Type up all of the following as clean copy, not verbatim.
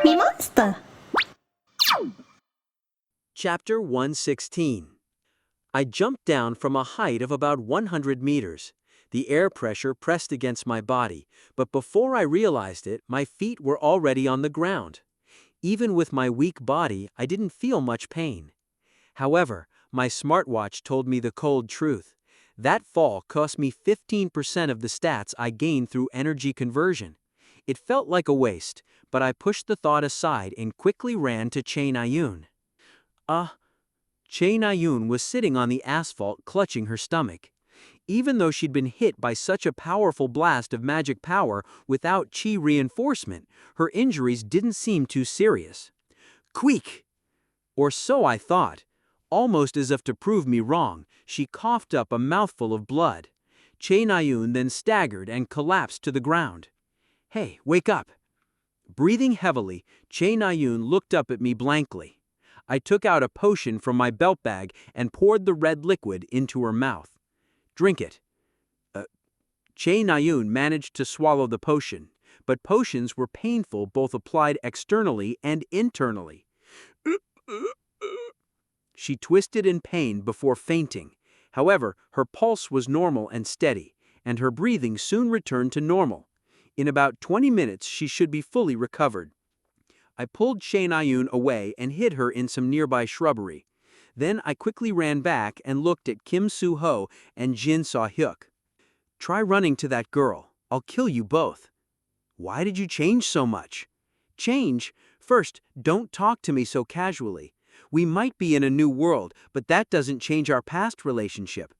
MeMonster. Chapter 116. I jumped down from a height of about 100 meters. The air pressure pressed against my body, but before I realized it, my feet were already on the ground. Even with my weak body, I didn't feel much pain. However, my smartwatch told me the cold truth. That fall cost me 15% of the stats I gained through energy conversion. It felt like a waste, but I pushed the thought aside and quickly ran to Chain Ayun. Chain Ayun was sitting on the asphalt clutching her stomach. Even though she'd been hit by such a powerful blast of magic power without chi reinforcement, her injuries didn't seem too serious. Queek! Or so I thought. Almost as if to prove me wrong, she coughed up a mouthful of blood. Chain Ayun then staggered and collapsed to the ground. Hey, wake up! Breathing heavily, Chain Ayun looked up at me blankly. I took out a potion from my belt bag and poured the red liquid into her mouth. Drink it. Chain Ayun managed to swallow the potion, but potions were painful both applied externally and internally. She twisted in pain before fainting. However, her pulse was normal and steady, and her breathing soon returned to normal. In about 20 minutes, she should be fully recovered. I pulled Chain Ayun away and hid her in some nearby shrubbery. Then I quickly ran back and looked at Kim Soo-ho and Jin Saw-hyuk. Try running to that girl. I'll kill you both. Why did you change so much? Change? First, don't talk to me so casually. We might be in a new world, but that doesn't change our past relationship.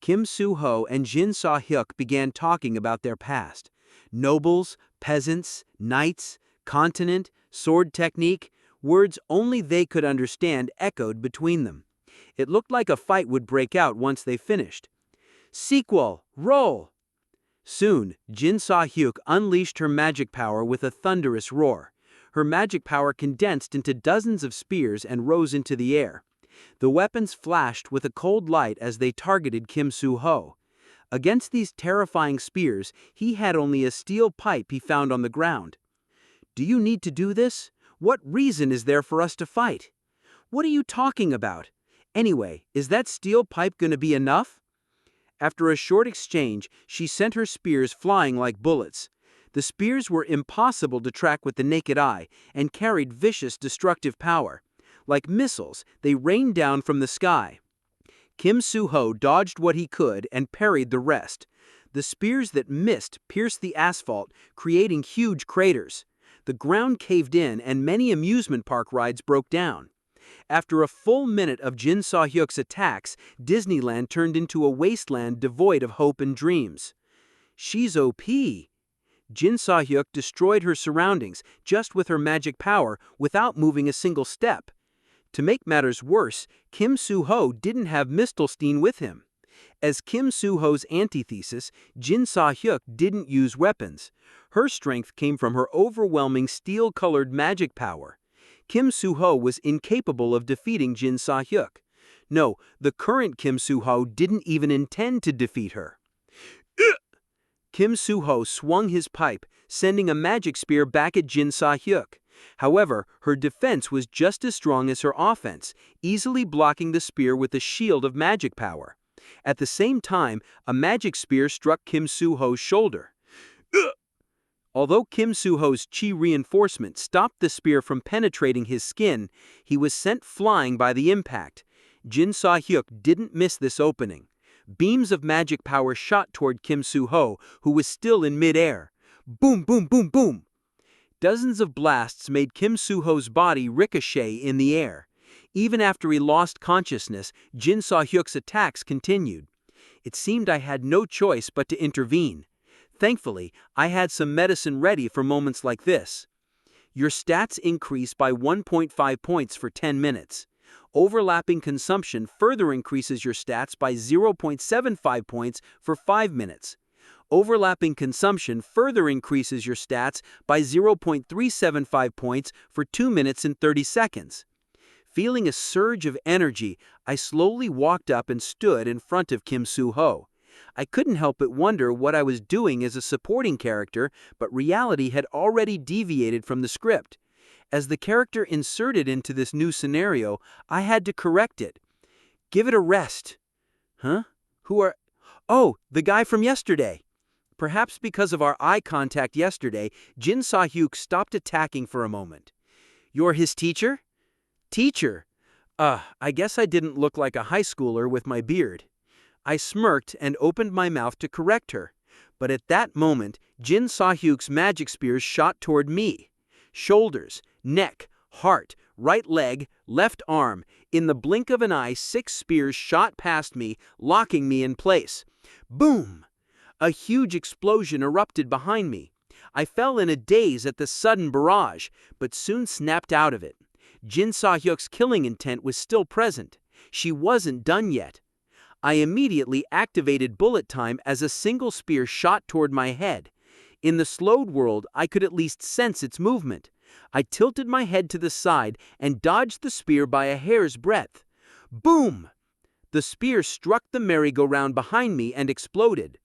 Kim Soo-ho and Jin Saw-hyuk began talking about their past. Nobles, peasants, knights, continent, sword technique, words only they could understand echoed between them. It looked like a fight would break out once they finished. Sequel, roll! Soon, Jin Saw-hyuk unleashed her magic power with a thunderous roar. Her magic power condensed into dozens of spears and rose into the air. The weapons flashed with a cold light as they targeted Kim Soo-ho. Against these terrifying spears, he had only a steel pipe he found on the ground. Do you need to do this? What reason is there for us to fight? What are you talking about? Anyway, is that steel pipe going to be enough? After a short exchange, she sent her spears flying like bullets. The spears were impossible to track with the naked eye and carried vicious destructive power. Like missiles, they rained down from the sky. Kim Soo-ho dodged what he could and parried the rest. The spears that missed pierced the asphalt, creating huge craters. The ground caved in and many amusement park rides broke down. After a full minute of Jin Saw-hyuk's attacks, Disneyland turned into a wasteland devoid of hope and dreams. She's OP. Jin Saw-hyuk destroyed her surroundings just with her magic power without moving a single step. To make matters worse, Kim Soo-ho didn't have Mistelstein with him. As Kim Soo-ho's antithesis, Jin Saw-hyuk didn't use weapons. Her strength came from her overwhelming steel-colored magic power. Kim Soo-ho was incapable of defeating Jin Saw-hyuk. No, the current Kim Soo-ho didn't even intend to defeat her. Kim Soo-ho swung his pipe, sending a magic spear back at Jin Saw-hyuk. However, her defense was just as strong as her offense, easily blocking the spear with a shield of magic power. At the same time, a magic spear struck Kim Soo-ho's shoulder. Although Kim Soo-ho's chi reinforcement stopped the spear from penetrating his skin, he was sent flying by the impact. Jin Saw-hyuk didn't miss this opening. Beams of magic power shot toward Kim Soo-ho, who was still in midair. Boom, boom, boom, boom! Dozens of blasts made Kim Soo-ho's body ricochet in the air. Even after he lost consciousness, Jin Saw-hyuk's attacks continued. It seemed I had no choice but to intervene. Thankfully, I had some medicine ready for moments like this. Your stats increase by 1.5 points for 10 minutes. Overlapping consumption further increases your stats by 0.75 points for 5 minutes. Overlapping consumption further increases your stats by 0.375 points for 2 minutes and 30 seconds. Feeling a surge of energy, I slowly walked up and stood in front of Kim Soo-ho. I couldn't help but wonder what I was doing as a supporting character, but reality had already deviated from the script. As the character inserted into this new scenario, I had to correct it. Give it a rest. Huh? Who are... Oh, the guy from yesterday. Perhaps because of our eye contact yesterday, Jin Sa-hyuk stopped attacking for a moment. You're his teacher? Teacher? I guess I didn't look like a high schooler with my beard. I smirked and opened my mouth to correct her. But at that moment, Jin Sa-hyuk's magic spears shot toward me. Shoulders, neck, heart, right leg, left arm. In the blink of an eye, 6 spears shot past me, locking me in place. Boom! A huge explosion erupted behind me. I fell in a daze at the sudden barrage, but soon snapped out of it. Jin Sa-hyuk's killing intent was still present. She wasn't done yet. I immediately activated bullet time as a single spear shot toward my head. In the slowed world, I could at least sense its movement. I tilted my head to the side and dodged the spear by a hair's breadth. Boom! The spear struck the merry-go-round behind me and exploded.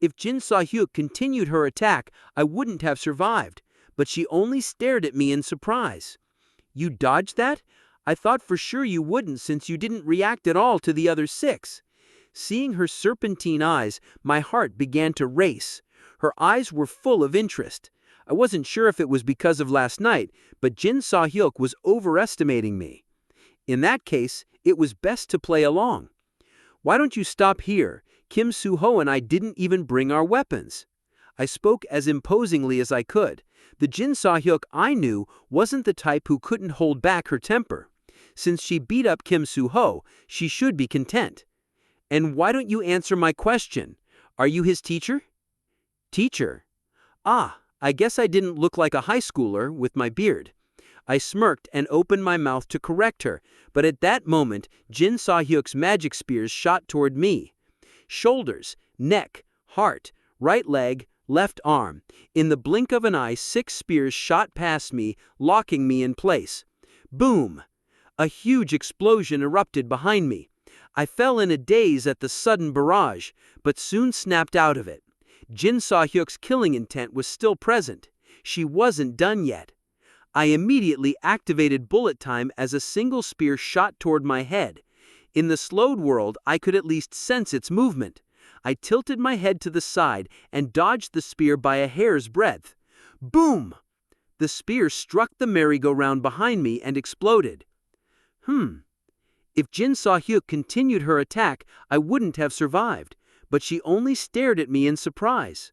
If Jin Sa-hyuk continued her attack, I wouldn't have survived, but she only stared at me in surprise. You dodged that? I thought for sure you wouldn't since you didn't react at all to the other 6. Seeing her serpentine eyes, my heart began to race. Her eyes were full of interest. I wasn't sure if it was because of last night, but Jin Sa-hyuk was overestimating me. In that case, it was best to play along. Why don't you stop here? Kim Soo-ho and I didn't even bring our weapons. I spoke as imposingly as I could. The Jin Sa-hyuk I knew wasn't the type who couldn't hold back her temper. Since she beat up Kim Soo-ho, she should be content. And why don't you answer my question? Are you his teacher? Teacher? I guess I didn't look like a high schooler with my beard. I smirked and opened my mouth to correct her, but at that moment, Jin Sa-hyuk's magic spears shot toward me. Shoulders, neck, heart, right leg, left arm. In the blink of an eye, 6 spears shot past me, locking me in place. Boom! A huge explosion erupted behind me. I fell in a daze at the sudden barrage, but soon snapped out of it. Jin Sa-hyuk's killing intent was still present. She wasn't done yet. I immediately activated bullet time as a single spear shot toward my head. In the slowed world, I could at least sense its movement. I tilted my head to the side and dodged the spear by a hair's breadth. Boom! The spear struck the merry-go-round behind me and exploded. If Jin Sa-hyuk continued her attack, I wouldn't have survived, but she only stared at me in surprise.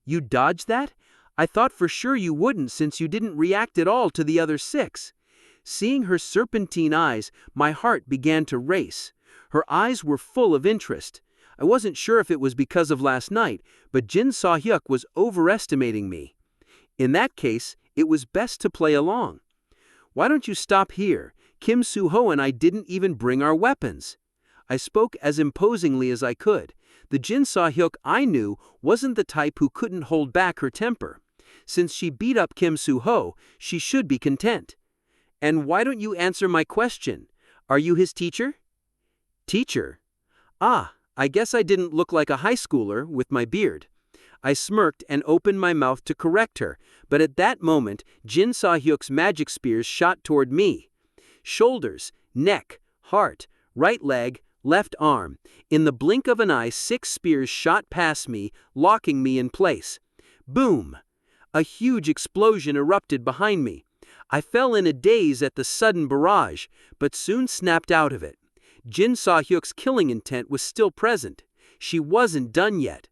You dodged that? I thought for sure you wouldn't since you didn't react at all to the other 6. Seeing her serpentine eyes, my heart began to race. Her eyes were full of interest. I wasn't sure if it was because of last night, but Jin Sa-hyuk was overestimating me. In that case, it was best to play along. Why don't you stop here? Kim Soo-ho and I didn't even bring our weapons. I spoke as imposingly as I could. The Jin Sa-hyuk I knew wasn't the type who couldn't hold back her temper. Since she beat up Kim Soo-ho, she should be content. And why don't you answer my question? Are you his teacher? Teacher? I guess I didn't look like a high schooler with my beard. I smirked and opened my mouth to correct her, but at that moment, Jin Sa-hyuk's magic spears shot toward me. Shoulders, neck, heart, right leg, left arm. In the blink of an eye, 6 spears shot past me, locking me in place. Boom! A huge explosion erupted behind me. I fell in a daze at the sudden barrage, but soon snapped out of it. Jin Sa-hyuk's killing intent was still present. She wasn't done yet.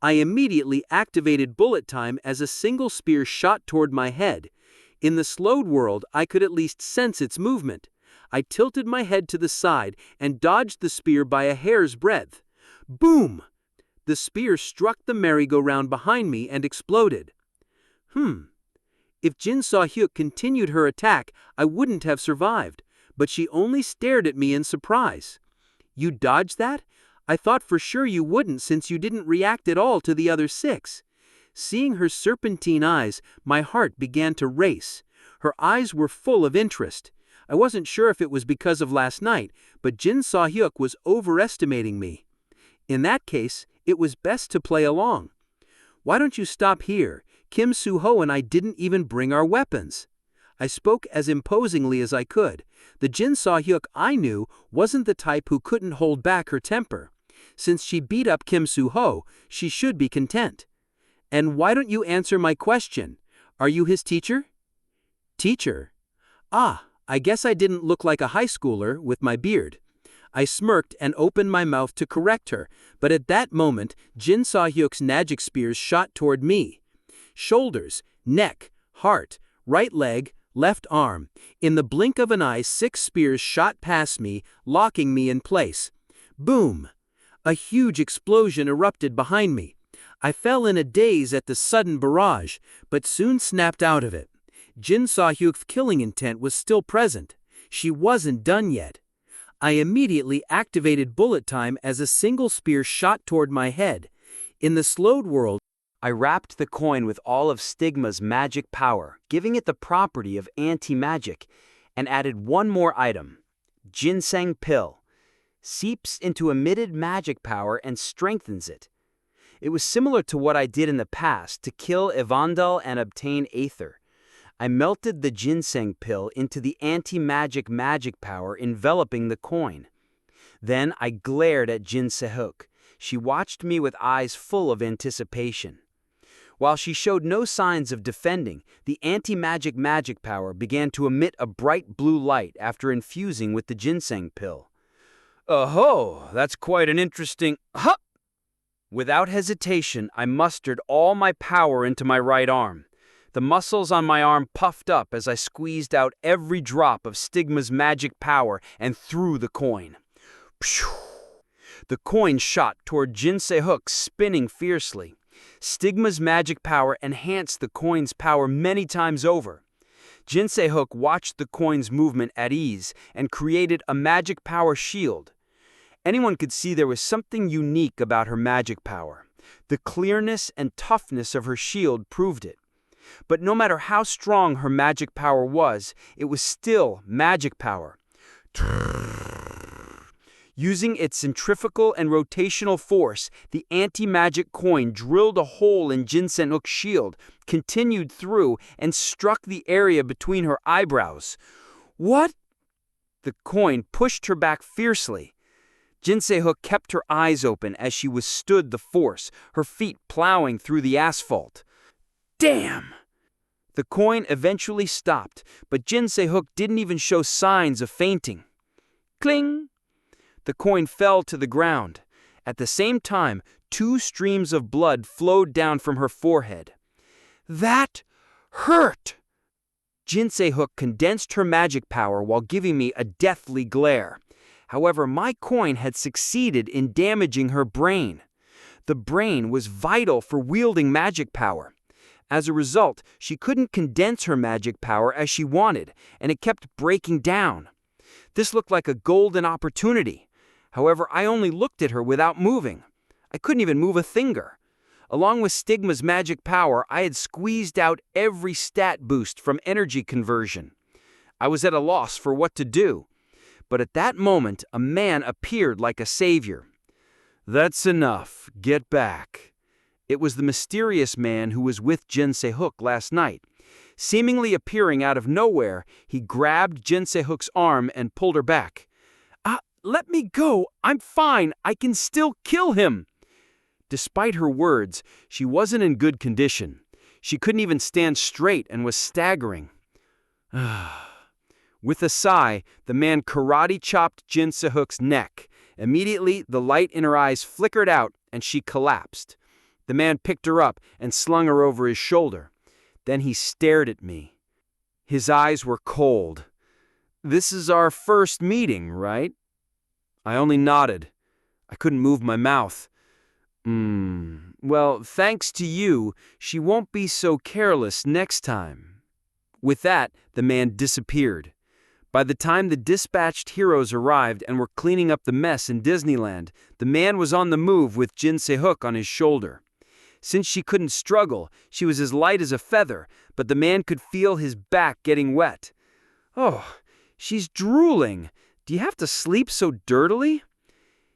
I immediately activated bullet time as a single spear shot toward my head. In the slowed world, I could at least sense its movement. I tilted my head to the side and dodged the spear by a hair's breadth. Boom! The spear struck the merry-go-round behind me and exploded. If Jin Sa-hyuk continued her attack, I wouldn't have survived, but she only stared at me in surprise. You dodged that? I thought for sure you wouldn't since you didn't react at all to the other 6. Seeing her serpentine eyes, my heart began to race. Her eyes were full of interest. I wasn't sure if it was because of last night, but Jin Sa-hyuk was overestimating me. In that case, it was best to play along. Why don't you stop here? Kim Soo-ho and I didn't even bring our weapons. I spoke as imposingly as I could. The Jin Soo-hyuk I knew wasn't the type who couldn't hold back her temper. Since she beat up Kim Soo-ho, she should be content. And why don't you answer my question? Are you his teacher? Teacher? Ah, I guess I didn't look like a high schooler with my beard. I smirked and opened my mouth to correct her, but at that moment, Jin Soo-hyuk's magic spears shot toward me. Shoulders, neck, heart, right leg, left arm. In the blink of an eye, 6 spears shot past me, locking me in place. Boom! A huge explosion erupted behind me. I fell in a daze at the sudden barrage, but soon snapped out of it. Jin Soo-hyuk's killing intent was still present. She wasn't done yet. I immediately activated bullet time as a single spear shot toward my head. In the slowed world, I wrapped the coin with all of Stigma's magic power, giving it the property of anti-magic, and added one more item, Ginseng Pill. Seeps into emitted magic power and strengthens it. It was similar to what I did in the past to kill Evandel and obtain Aether. I melted the ginseng pill into the anti-magic magic power enveloping the coin. Then I glared at Jin Soo-hyuk. She watched me with eyes full of anticipation. While she showed no signs of defending, the anti-magic magic power began to emit a bright blue light after infusing with the ginseng pill. Oh, that's quite an interesting... Huh! Without hesitation, I mustered all my power into my right arm. The muscles on my arm puffed up as I squeezed out every drop of Stigma's magic power and threw the coin. Phew! The coin shot toward Jin Soo-hyuk, spinning fiercely. Stigma's magic power enhanced the coin's power many times over. Jin Soo-hyuk watched the coin's movement at ease and created a magic power shield. Anyone could see there was something unique about her magic power. The clearness and toughness of her shield proved it. But no matter how strong her magic power was, it was still magic power. Using its centrifugal and rotational force, the anti-magic coin drilled a hole in Jin Soo-hyuk's shield, continued through, and struck the area between her eyebrows. What? The coin pushed her back fiercely. Jin Soo-hyuk kept her eyes open as she withstood the force, her feet plowing through the asphalt. Damn! The coin eventually stopped, but Jin Soo-hyuk didn't even show signs of fainting. Cling! The coin fell to the ground. At the same time, 2 streams of blood flowed down from her forehead. That hurt! Jin Soo-hyuk condensed her magic power while giving me a deathly glare. However, my coin had succeeded in damaging her brain. The brain was vital for wielding magic power. As a result, she couldn't condense her magic power as she wanted, and it kept breaking down. This looked like a golden opportunity. However, I only looked at her without moving. I couldn't even move a finger. Along with Stigma's magic power, I had squeezed out every stat boost from energy conversion. I was at a loss for what to do. But at that moment, a man appeared like a savior. That's enough. Get back. It was the mysterious man who was with Jin Soo-hyuk last night. Seemingly appearing out of nowhere, he grabbed Jin Soo-hyuk's arm and pulled her back. Let me go. I'm fine. I can still kill him. Despite her words, she wasn't in good condition. She couldn't even stand straight and was staggering. With a sigh, the man karate-chopped Jin Soo-hyuk's neck. Immediately, the light in her eyes flickered out and she collapsed. The man picked her up and slung her over his shoulder. Then he stared at me. His eyes were cold. This is our first meeting, right? I only nodded. I couldn't move my mouth. Well, thanks to you, she won't be so careless next time. With that, the man disappeared. By the time the dispatched heroes arrived and were cleaning up the mess in Disneyland, the man was on the move with Jin Soo-hyuk on his shoulder. Since she couldn't struggle, she was as light as a feather, but the man could feel his back getting wet. Oh, she's drooling. Do you have to sleep so dirtily?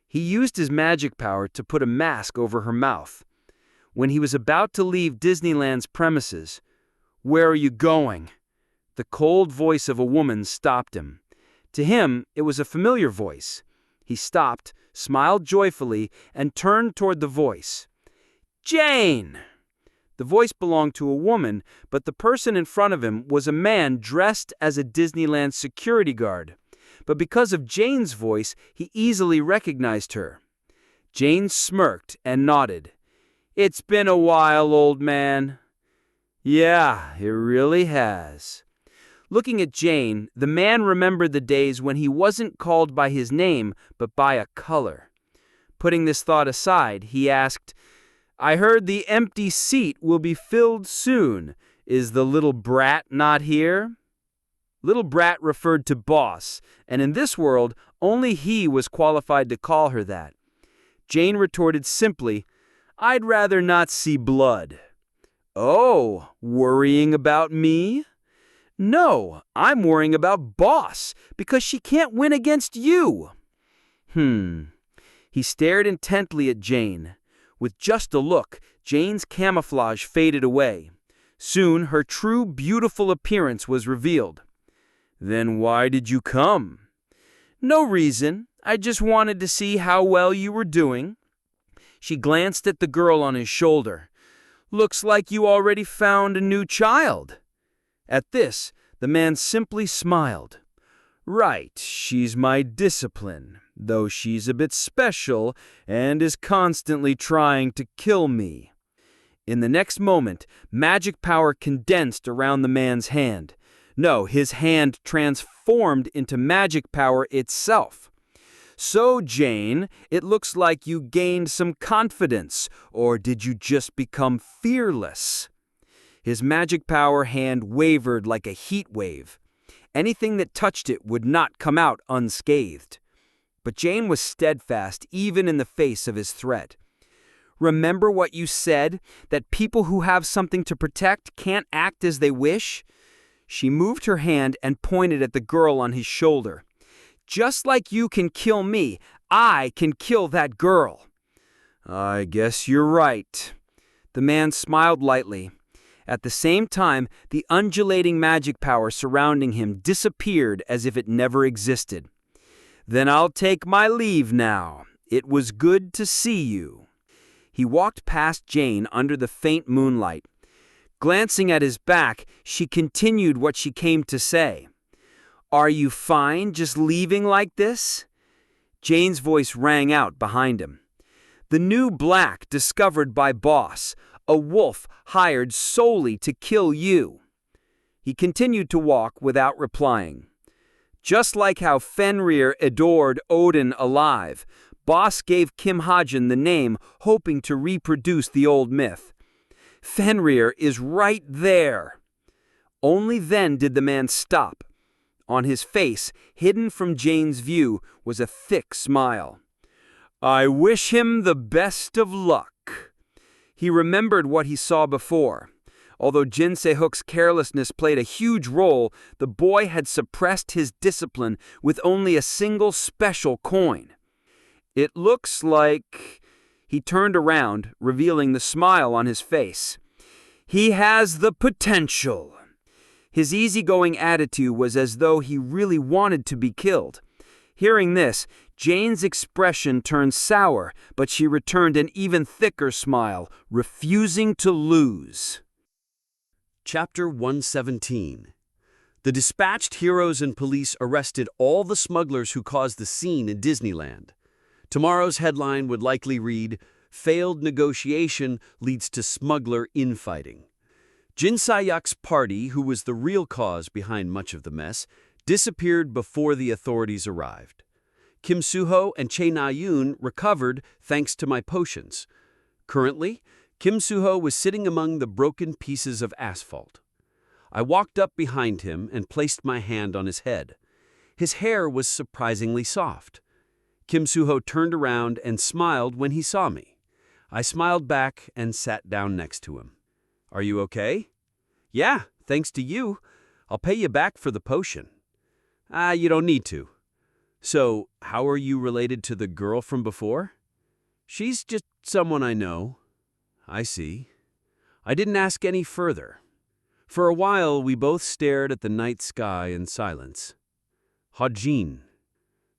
He used his magic power to put a mask over her mouth. When he was about to leave Disneyland's premises, "Where are you going?" The cold voice of a woman stopped him. To him, it was a familiar voice. He stopped, smiled joyfully, and turned toward the voice. "Jane!" The voice belonged to a woman, but the person in front of him was a man dressed as a Disneyland security guard. But because of Jane's voice, he easily recognized her. Jane smirked and nodded. "It's been a while, old man." "Yeah, it really has." Looking at Jane, the man remembered the days when he wasn't called by his name, but by a color. Putting this thought aside, he asked, "I heard the empty seat will be filled soon. Is the little brat not here?" Little brat referred to boss, and in this world, only he was qualified to call her that. Jane retorted simply, "I'd rather not see blood." "Oh, worrying about me?" "No, I'm worrying about boss, because she can't win against you." He stared intently at Jane. With just a look, Jane's camouflage faded away. Soon, her true, beautiful appearance was revealed. "Then why did you come?" "No reason. I just wanted to see how well you were doing." She glanced at the girl on his shoulder. "Looks like you already found a new child." At this, the man simply smiled. "Right, she's my discipline, though she's a bit special and is constantly trying to kill me." In the next moment, magic power condensed around the man's hand. No, his hand transformed into magic power itself. "So, Jane, it looks like you gained some confidence, or did you just become fearless?" His magic power hand wavered like a heat wave. Anything that touched it would not come out unscathed. But Jane was steadfast even in the face of his threat. "Remember what you said, that people who have something to protect can't act as they wish?" She moved her hand and pointed at the girl on his shoulder. "Just like you can kill me, I can kill that girl." "I guess you're right." The man smiled lightly. At the same time, the undulating magic power surrounding him disappeared as if it never existed. "Then I'll take my leave now. It was good to see you." He walked past Jane under the faint moonlight. Glancing at his back, she continued what she came to say. "Are you fine just leaving like this?" Jane's voice rang out behind him. "The new black discovered by boss, a wolf hired solely to kill you." He continued to walk without replying. Just like how Fenrir adored Odin alive, boss gave Kim Hajin the name hoping to reproduce the old myth. "Fenrir is right there." Only then did the man stop. On his face, hidden from Jane's view, was a thick smile. "I wish him the best of luck." He remembered what he saw before. Although Jin Se-hook's carelessness played a huge role, the boy had suppressed his discipline with only a single special coin. "It looks like..." He turned around, revealing the smile on his face. "He has the potential." His easygoing attitude was as though he really wanted to be killed. Hearing this, Jane's expression turned sour, but she returned an even thicker smile, refusing to lose. Chapter 117. The dispatched heroes and police arrested all the smugglers who caused the scene in Disneyland. Tomorrow's headline would likely read, "Failed negotiation leads to smuggler infighting." Jin Se-hyuk's party, who was the real cause behind much of the mess, disappeared before the authorities arrived. Kim Soo-ho and Chae Na-yoon recovered thanks to my potions. Currently, Kim Soo-ho was sitting among the broken pieces of asphalt. I walked up behind him and placed my hand on his head. His hair was surprisingly soft. Kim Soo-ho turned around and smiled when he saw me. I smiled back and sat down next to him. "Are you okay?" "Yeah, thanks to you. I'll pay you back for the potion." You don't need to." "So, how are you related to the girl from before?" "She's just someone I know." I see. I didn't ask any further. For a while, we both stared at the night sky in silence. Hajin.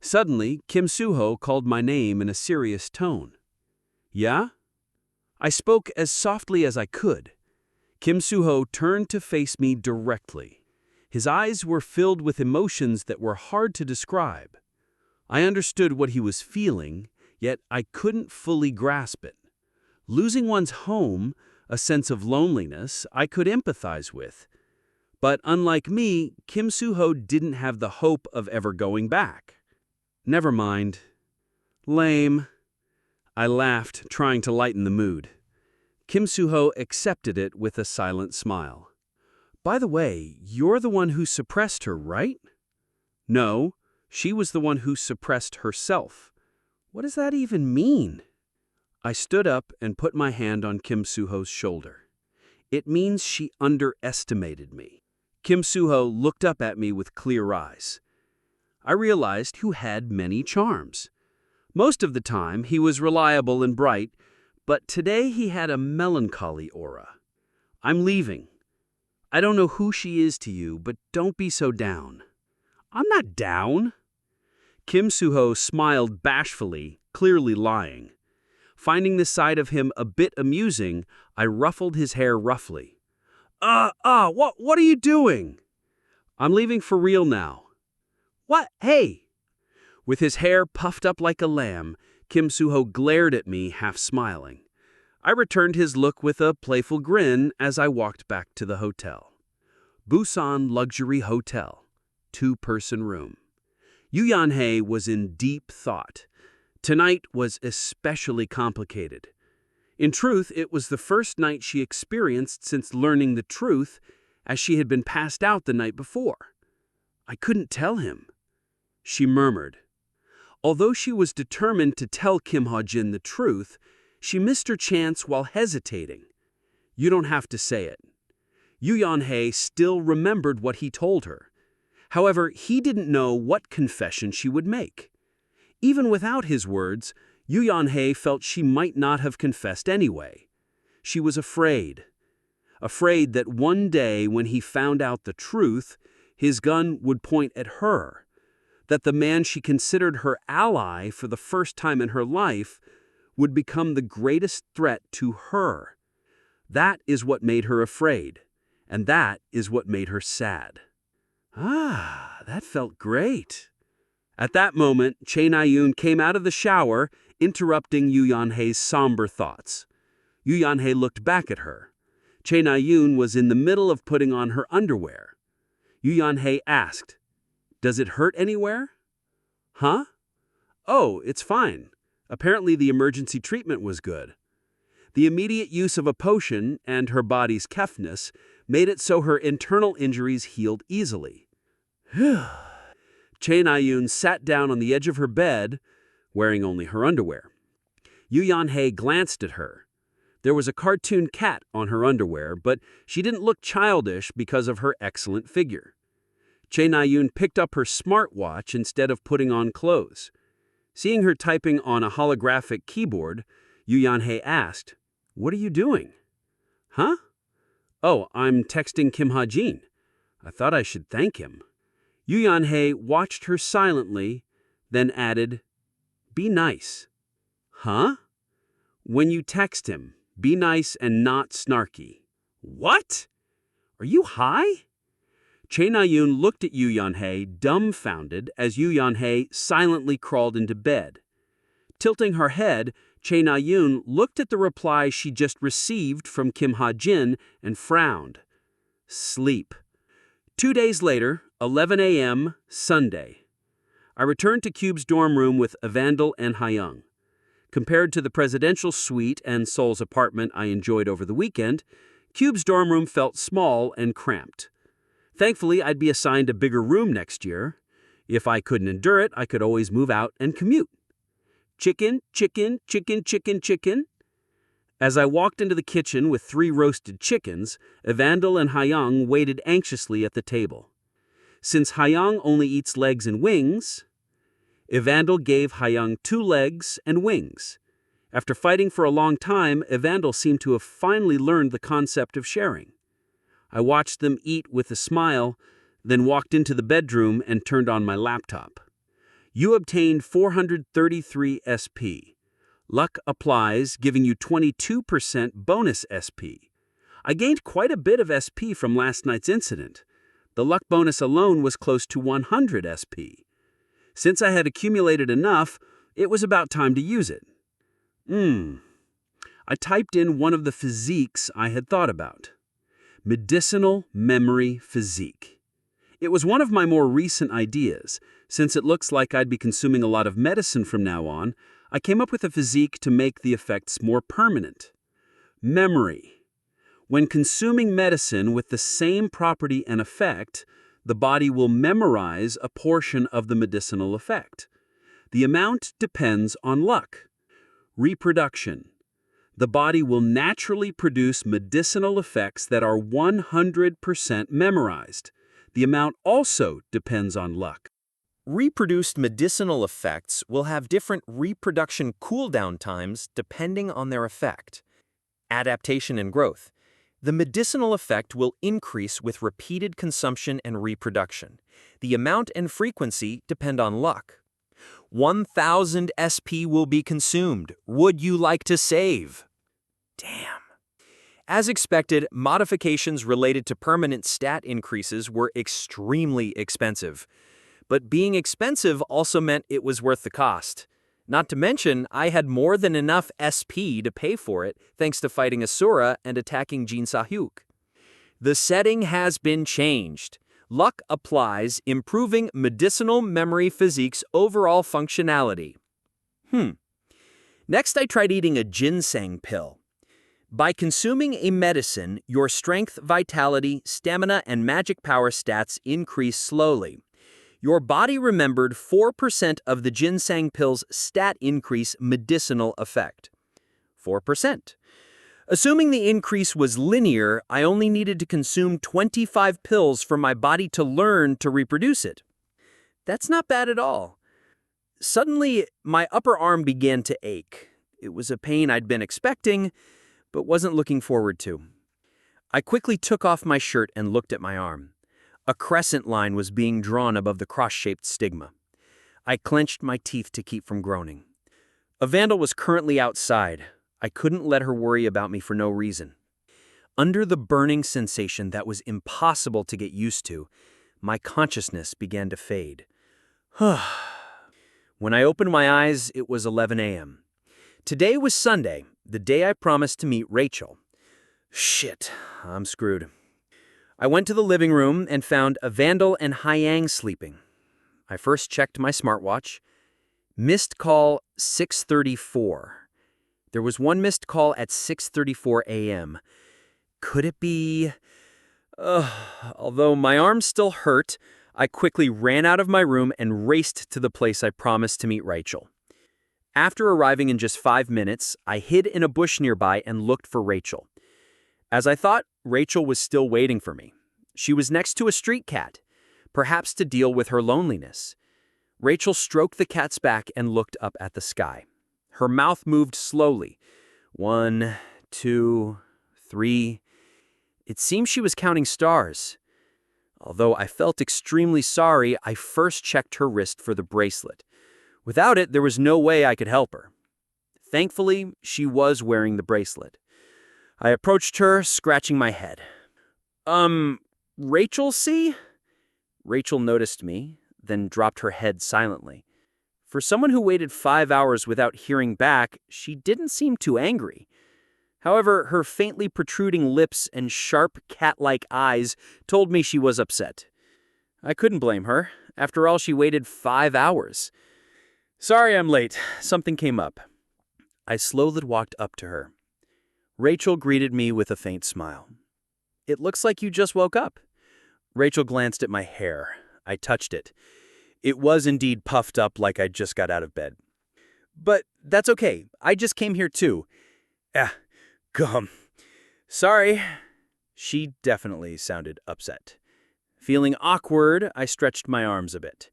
Suddenly, Kim Suho called my name in a serious tone. Yeah? I spoke as softly as I could. Kim Suho turned to face me directly. His eyes were filled with emotions that were hard to describe. I understood what he was feeling, yet I couldn't fully grasp it. Losing one's home, a sense of loneliness, I could empathize with. But unlike me, Kim Suho didn't have the hope of ever going back. Never mind. Lame. I laughed, trying to lighten the mood. Kim Suho accepted it with a silent smile. By the way, you're the one who suppressed her, right? No, she was the one who suppressed herself. What does that even mean? I stood up and put my hand on Kim Suho's shoulder. It means she underestimated me. Kim Suho looked up at me with clear eyes. I realized he had many charms. Most of the time, he was reliable and bright, but today he had a melancholy aura. I'm leaving. I don't know who she is to you, but don't be so down. I'm not down. Kim Suho smiled bashfully, clearly lying. Finding this side of him a bit amusing, I ruffled his hair roughly. What are you doing? I'm leaving for real now. What? Hey! With his hair puffed up like a lamb, Kim Suho glared at me, half smiling. I returned his look with a playful grin as I walked back to the hotel. Busan Luxury Hotel, 2-person room. Yu Yanhei was in deep thought. Tonight was especially complicated. In truth, it was the first night she experienced since learning the truth, as she had been passed out the night before. I couldn't tell him. She murmured. Although she was determined to tell Kim Hajin the truth, she missed her chance while hesitating. You don't have to say it. Yu Yanhei still remembered what he told her. However, he didn't know what confession she would make. Even without his words, Yu Yanhei felt she might not have confessed anyway. She was afraid. Afraid that one day when he found out the truth, his gun would point at her. That the man she considered her ally for the first time in her life would become the greatest threat to her. That is what made her afraid, and that is what made her sad. That felt great. At that moment, Chae Na-yoon came out of the shower, interrupting Yu Yanhei's somber thoughts. Yu Yanhei looked back at her. Chae Na-yoon was in the middle of putting on her underwear. Yu Yanhei asked, "Does it hurt anywhere?" Huh? Oh, it's fine. Apparently the emergency treatment was good. The immediate use of a potion and her body's keftness made it so her internal injuries healed easily. Chae Na-yoon sat down on the edge of her bed, wearing only her underwear. Yu Yanhei glanced at her. There was a cartoon cat on her underwear, but she didn't look childish because of her excellent figure. Chae Na-yoon picked up her smartwatch instead of putting on clothes. Seeing her typing on a holographic keyboard, Yu Yanhei asked, "What are you doing?" Huh? Oh, I'm texting Kim Hajin. I thought I should thank him. Yu Yanhei watched her silently, then added, "Be nice." Huh? When you text him, be nice and not snarky. What? Are you high? Chae Na-yoon looked at Yu Yanhei, dumbfounded, as Yu Yanhei silently crawled into bed. Tilting her head, Chae Na-yoon looked at the reply she just received from Kim Hajin and frowned. Sleep. 2 days later, 11 a.m., Sunday. I returned to Cube's dorm room with Evandel and Hyung. Compared to the presidential suite and Seoul's apartment I enjoyed over the weekend, Cube's dorm room felt small and cramped. Thankfully, I'd be assigned a bigger room next year. If I couldn't endure it, I could always move out and commute. Chicken, chicken, chicken, chicken, chicken. As I walked into the kitchen with 3 roasted chickens, Evandel and Hyung waited anxiously at the table. Since Hyung only eats legs and wings, Evandel gave Hyung 2 legs and wings. After fighting for a long time, Evander seemed to have finally learned the concept of sharing. I watched them eat with a smile, then walked into the bedroom and turned on my laptop. You obtained 433 SP. Luck applies, giving you 22% bonus SP. I gained quite a bit of SP from last night's incident. The luck bonus alone was close to 100 SP. Since I had accumulated enough, it was about time to use it. I typed in one of the physiques I had thought about. Medicinal memory physique. It was one of my more recent ideas. Since it looks like I'd be consuming a lot of medicine from now on, I came up with a physique to make the effects more permanent. Memory. When consuming medicine with the same property and effect, the body will memorize a portion of the medicinal effect. The amount depends on luck. Reproduction. The body will naturally produce medicinal effects that are 100% memorized. The amount also depends on luck. Reproduced medicinal effects will have different reproduction cooldown times depending on their effect. Adaptation and growth. The medicinal effect will increase with repeated consumption and reproduction. The amount and frequency depend on luck. 1,000 SP will be consumed. Would you like to save? Damn. As expected, modifications related to permanent stat increases were extremely expensive. But being expensive also meant it was worth the cost. Not to mention, I had more than enough SP to pay for it thanks to fighting Asura and attacking Jin Sahyuk. The setting has been changed. Luck applies, improving medicinal memory physique's overall functionality. Next, I tried eating a ginseng pill. By consuming a medicine, your strength, vitality, stamina, and magic power stats increase slowly. Your body remembered 4% of the ginseng pill's stat increase medicinal effect. 4%. Assuming the increase was linear, I only needed to consume 25 pills for my body to learn to reproduce it. That's not bad at all. Suddenly, my upper arm began to ache. It was a pain I'd been expecting, but wasn't looking forward to. I quickly took off my shirt and looked at my arm. A crescent line was being drawn above the cross-shaped stigma. I clenched my teeth to keep from groaning. Evander was currently outside. I couldn't let her worry about me for no reason. Under the burning sensation that was impossible to get used to, my consciousness began to fade. When I opened my eyes, it was 11 a.m. Today was Sunday, the day I promised to meet Rachel. Shit, I'm screwed. I went to the living room and found Evander and Hajin sleeping. I first checked my smartwatch. Missed call 6:34. There was one missed call at 6:34 a.m. Could it be... Although my arm still hurt, I quickly ran out of my room and raced to the place I promised to meet Rachel. After arriving in just 5 minutes, I hid in a bush nearby and looked for Rachel. As I thought, Rachel was still waiting for me. She was next to a street cat, perhaps to deal with her loneliness. Rachel stroked the cat's back and looked up at the sky. Her mouth moved slowly. 1, 2, 3. It seemed she was counting stars. Although I felt extremely sorry, I first checked her wrist for the bracelet. Without it, there was no way I could help her. Thankfully, she was wearing the bracelet. I approached her, scratching my head. Rachel, see? Rachel noticed me, then dropped her head silently. For someone who waited 5 hours without hearing back, she didn't seem too angry. However, her faintly protruding lips and sharp cat-like eyes told me she was upset. I couldn't blame her. After all, she waited 5 hours. Sorry I'm late. Something came up. I slowly walked up to her. Rachel greeted me with a faint smile. It looks like you just woke up. Rachel glanced at my hair. I touched it. It was indeed puffed up like I just got out of bed. But that's okay. I just came here too. Gum. Sorry. She definitely sounded upset. Feeling awkward, I stretched my arms a bit.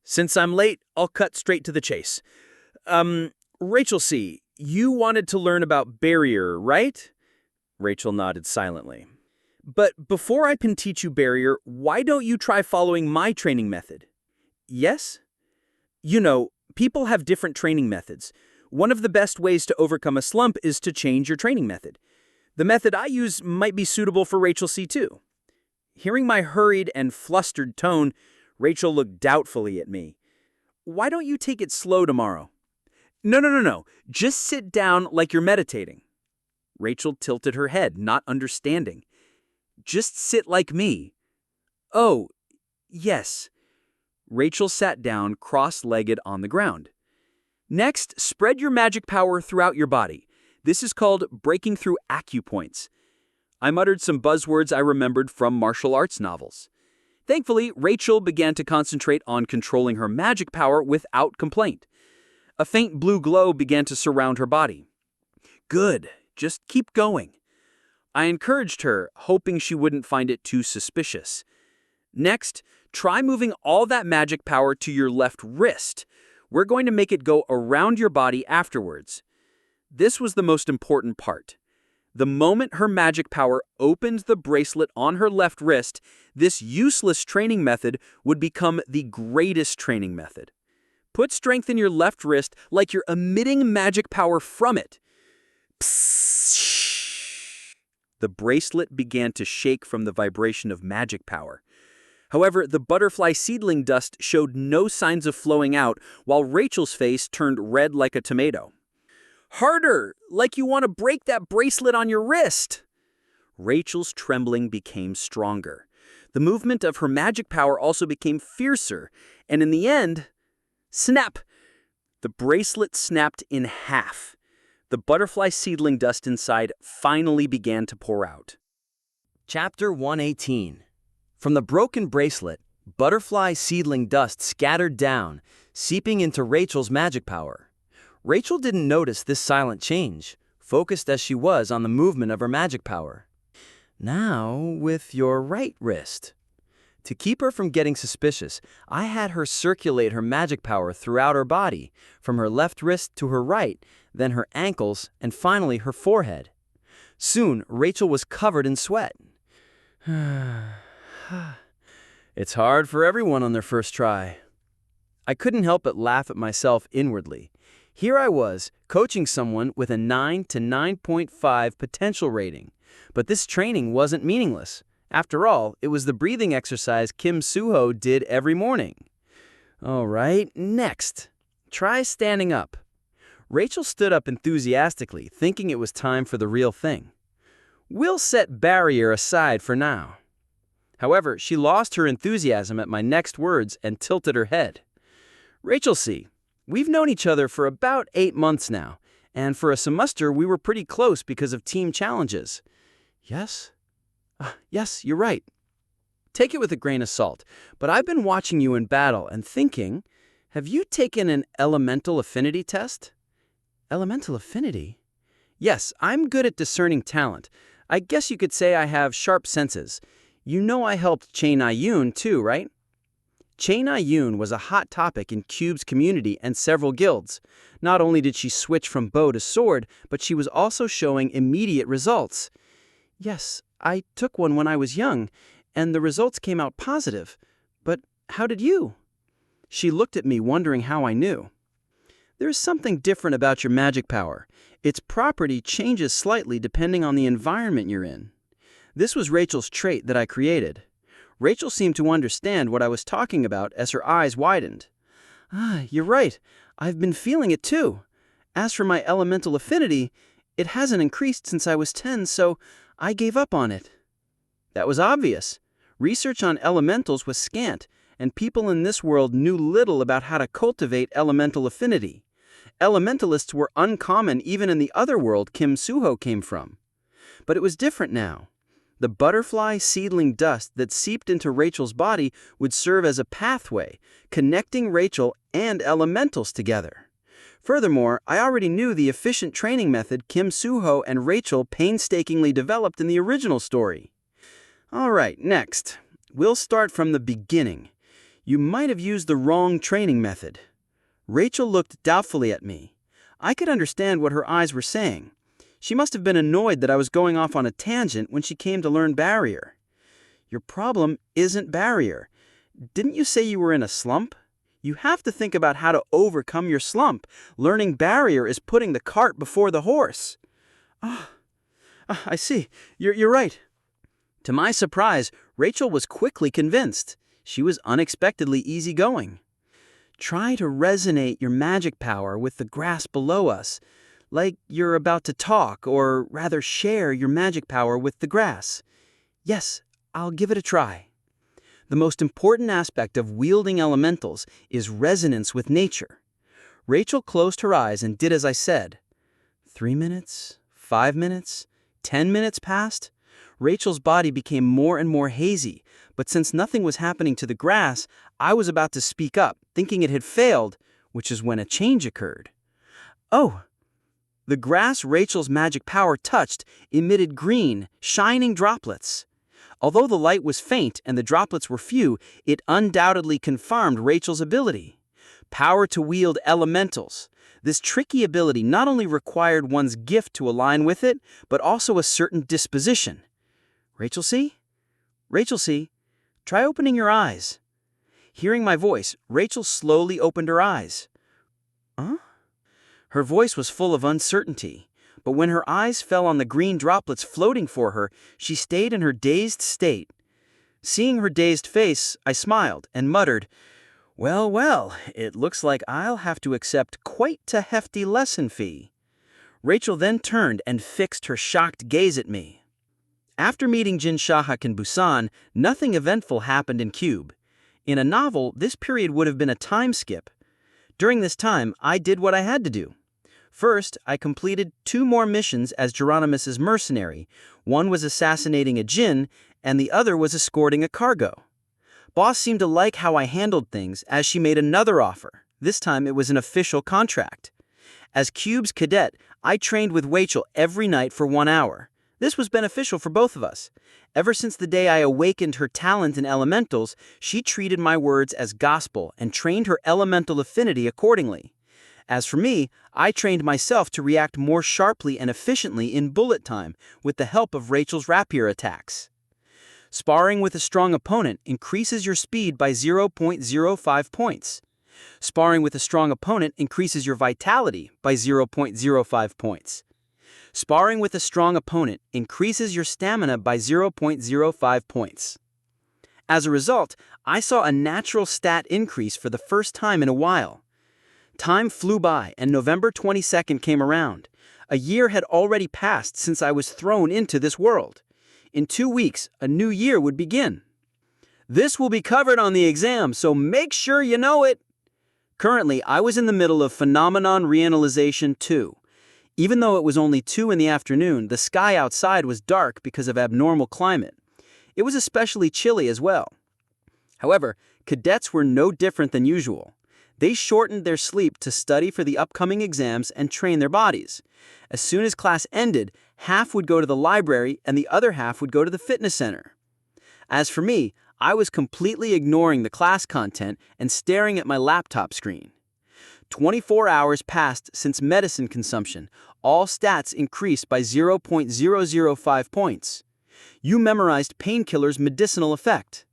Since I'm late, I'll cut straight to the chase. Rachel C., You wanted to learn about barrier, right? Rachel nodded silently. But before I can teach you barrier, why don't you try following my training method? Yes? You know, people have different training methods. One of the best ways to overcome a slump is to change your training method. The method I use might be suitable for Rachel C. too. Hearing my hurried and flustered tone, Rachel looked doubtfully at me. Why don't you take it slow tomorrow? No. Just sit down like you're meditating. Rachel tilted her head, not understanding. Just sit like me. Oh, yes. Rachel sat down, cross-legged on the ground. Next, spread your magic power throughout your body. This is called breaking through acupoints. I muttered some buzzwords I remembered from martial arts novels. Thankfully, Rachel began to concentrate on controlling her magic power without complaint. A faint blue glow began to surround her body. Good, just keep going. I encouraged her, hoping she wouldn't find it too suspicious. Next, try moving all that magic power to your left wrist. We're going to make it go around your body afterwards. This was the most important part. The moment her magic power opened the bracelet on her left wrist, this useless training method would become the greatest training method. Put strength in your left wrist like you're emitting magic power from it. Psst. The bracelet began to shake from the vibration of magic power. However, the butterfly seedling dust showed no signs of flowing out, while Rachel's face turned red like a tomato. Harder, like you want to break that bracelet on your wrist. Rachel's trembling became stronger. The movement of her magic power also became fiercer, and in the end, snap! The bracelet snapped in half. The butterfly seedling dust inside finally began to pour out. Chapter 118. From the broken bracelet, butterfly seedling dust scattered down, seeping into Rachel's magic power. Rachel didn't notice this silent change, focused as she was on the movement of her magic power. Now, with your right wrist. To keep her from getting suspicious, I had her circulate her magic power throughout her body, from her left wrist to her right, then her ankles, and finally her forehead. Soon, Rachel was covered in sweat. It's hard for everyone on their first try. I couldn't help but laugh at myself inwardly. Here I was, coaching someone with a 9 to 9.5 potential rating. But this training wasn't meaningless. After all, it was the breathing exercise Kim Suho did every morning. All right, next. Try standing up. Rachel stood up enthusiastically, thinking it was time for the real thing. We'll set barrier aside for now. However, she lost her enthusiasm at my next words and tilted her head. Rachel C., we've known each other for about 8 months now, and for a semester we were pretty close because of team challenges. Yes? Yes, you're right. Take it with a grain of salt, but I've been watching you in battle and thinking, have you taken an elemental affinity test? Elemental affinity? Yes, I'm good at discerning talent. I guess you could say I have sharp senses. You know I helped Chain Ayun too, right? Chain Ayun was a hot topic in Cube's community and several guilds. Not only did she switch from bow to sword, but she was also showing immediate results. Yes, I took one when I was young, and the results came out positive. But how did you? She looked at me, wondering how I knew. There's something different about your magic power. Its property changes slightly depending on the environment you're in. This was Rachel's trait that I created. Rachel seemed to understand what I was talking about as her eyes widened. You're right. I've been feeling it too. As for my elemental affinity, it hasn't increased since I was 10, so I gave up on it. That was obvious. Research on elementals was scant, and people in this world knew little about how to cultivate elemental affinity. Elementalists were uncommon even in the other world Kim Suho came from. But it was different now. The butterfly seedling dust that seeped into Rachel's body would serve as a pathway, connecting Rachel and elementals together. Furthermore, I already knew the efficient training method Kim Suho and Rachel painstakingly developed in the original story. All right, next. We'll start from the beginning. You might have used the wrong training method. Rachel looked doubtfully at me. I could understand what her eyes were saying. She must have been annoyed that I was going off on a tangent when she came to learn barrier. Your problem isn't barrier. Didn't you say you were in a slump? You have to think about how to overcome your slump. Learning barrier is putting the cart before the horse. I see. You're right. To my surprise, Rachel was quickly convinced. She was unexpectedly easygoing. Try to resonate your magic power with the grass below us, like you're about to talk, or rather share your magic power with the grass. Yes, I'll give it a try. The most important aspect of wielding elementals is resonance with nature. Rachel closed her eyes and did as I said. 3 minutes, 5 minutes, 10 minutes passed. Rachel's body became more and more hazy, but since nothing was happening to the grass, I was about to speak up, thinking it had failed, which is when a change occurred. Oh! The grass Rachel's magic power touched emitted green, shining droplets. Although the light was faint and the droplets were few, it undoubtedly confirmed Rachel's ability. Power to wield elementals. This tricky ability not only required one's gift to align with it, but also a certain disposition. Rachel C? Rachel C, try opening your eyes. Hearing my voice, Rachel slowly opened her eyes. Huh? Her voice was full of uncertainty, but when her eyes fell on the green droplets floating for her, she stayed in her dazed state. Seeing her dazed face, I smiled and muttered, "Well, well, it looks like I'll have to accept quite a hefty lesson fee." Rachel then turned and fixed her shocked gaze at me. After meeting Jin Shahak in Busan, nothing eventful happened in Cube. In a novel, this period would have been a time skip. During this time, I did what I had to do. First, I completed 2 more missions as Geronimus's mercenary. One was assassinating a Jin, and the other was escorting a cargo. Boss seemed to like how I handled things, as she made another offer. This time it was an official contract. As Cube's cadet, I trained with Rachel every night for 1 hour. This was beneficial for both of us. Ever since the day I awakened her talent in elementals, she treated my words as gospel and trained her elemental affinity accordingly. As for me, I trained myself to react more sharply and efficiently in bullet time with the help of Rachel's rapier attacks. Sparring with a strong opponent increases your speed by 0.05 points. Sparring with a strong opponent increases your vitality by 0.05 points. Sparring with a strong opponent increases your stamina by 0.05 points. As a result, I saw a natural stat increase for the first time in a while. Time flew by and November 22nd came around. A year had already passed since I was thrown into this world. In 2 weeks, a new year would begin. This will be covered on the exam, so make sure you know it. Currently, I was in the middle of Phenomenon Reanalyzation 2. Even though it was only 2 in the afternoon, the sky outside was dark because of abnormal climate. It was especially chilly as well. However, cadets were no different than usual. They shortened their sleep to study for the upcoming exams and train their bodies. As soon as class ended, half would go to the library and the other half would go to the fitness center. As for me, I was completely ignoring the class content and staring at my laptop screen. 24 hours passed since medicine consumption. All stats increased by 0.005 points. You memorized painkiller's medicinal effect.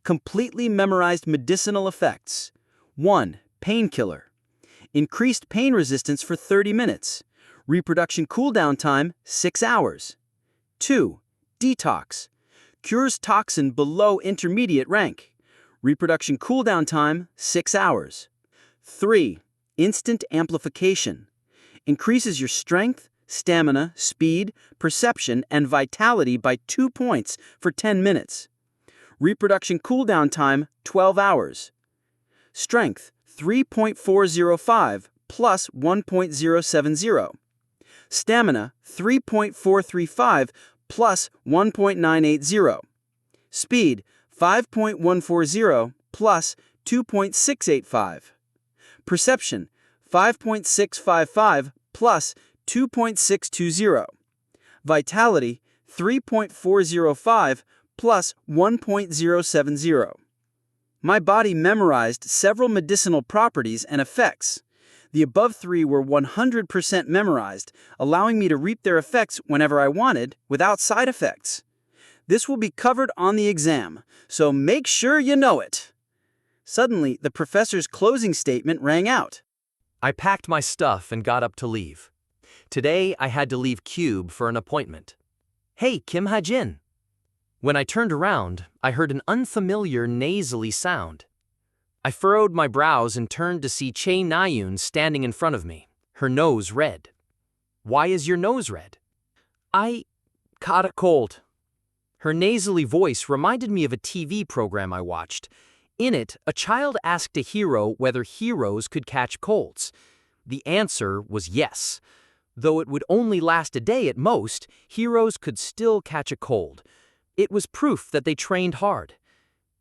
Completely memorized medicinal effects. 1. Painkiller. Increased pain resistance for 30 minutes. Reproduction cooldown time, 6 hours. 2. Detox. Cures toxin below intermediate rank. Reproduction cooldown time, 6 hours. 3. Instant amplification. Increases your strength, stamina, speed, perception, and vitality by 2 points for 10 minutes. Reproduction cooldown time, 12 hours. Strength, 3.405 plus 1.070. Stamina, 3.435 plus 1.980. Speed, 5.140 plus 2.685. Perception, 5.655 plus 2.620. Vitality, 3.405 plus 1.070. My body memorized several medicinal properties and effects. The above three were 100% memorized, allowing me to reap their effects whenever I wanted, without side effects. This will be covered on the exam, so make sure you know it. Suddenly, the professor's closing statement rang out. I packed my stuff and got up to leave. Today, I had to leave Cube for an appointment. Hey, Kim Hajin. When I turned around, I heard an unfamiliar nasally sound. I furrowed my brows and turned to see Chae Na-yoon standing in front of me, her nose red. Why is your nose red? I caught a cold. Her nasally voice reminded me of a TV program I watched. In it, a child asked a hero whether heroes could catch colds. The answer was yes. Though it would only last a day at most, heroes could still catch a cold. It was proof that they trained hard.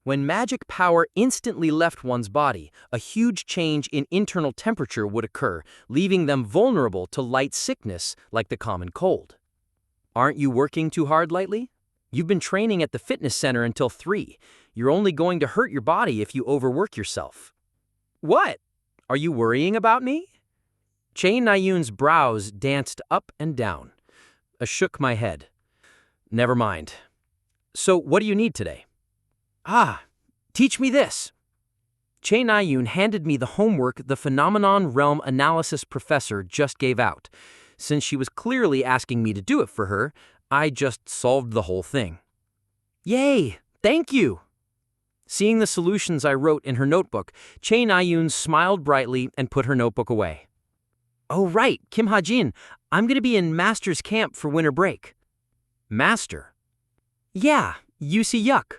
When magic power instantly left one's body, a huge change in internal temperature would occur, leaving them vulnerable to light sickness like the common cold. Aren't you working too hard lately? You've been training at the fitness center until 3. You're only going to hurt your body if you overwork yourself. What? Are you worrying about me? Chae Na-yoon's brows danced up and down. I shook my head. Never mind. So what do you need today? Teach me this. Chae Na-yoon handed me the homework the Phenomenon Realm Analysis professor just gave out. Since she was clearly asking me to do it for her, I just solved the whole thing. Yay! Thank you! Seeing the solutions I wrote in her notebook, Chae Na-yoon smiled brightly and put her notebook away. Oh right, Kim Hajin, I'm going to be in Master's camp for winter break. Master? Yeah, UC Hyuk.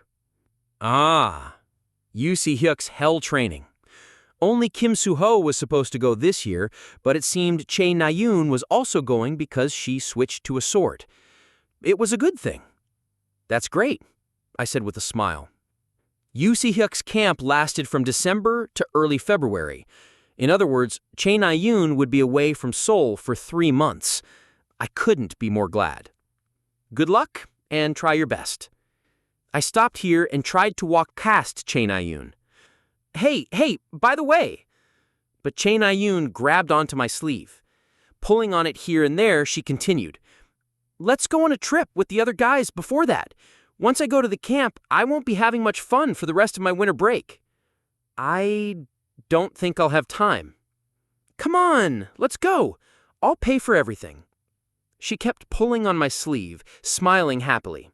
UC Hyuk's hell training. Only Kim Soo-ho was supposed to go this year, but it seemed Chae Na-yoon was also going because she switched to a sword. It was a good thing. That's great, I said with a smile. UC Hyuk's camp lasted from December to early February. In other words, Chae Na-yoon would be away from Seoul for 3 months. I couldn't be more glad. Good luck, and try your best. I stopped here and tried to walk past Chae Na-yoon. Hey, by the way! But Chae Na-yoon grabbed onto my sleeve. Pulling on it here and there, she continued. Let's go on a trip with the other guys before that. Once I go to the camp, I won't be having much fun for the rest of my winter break. I don't think I'll have time. Come on, let's go. I'll pay for everything. She kept pulling on my sleeve, smiling happily.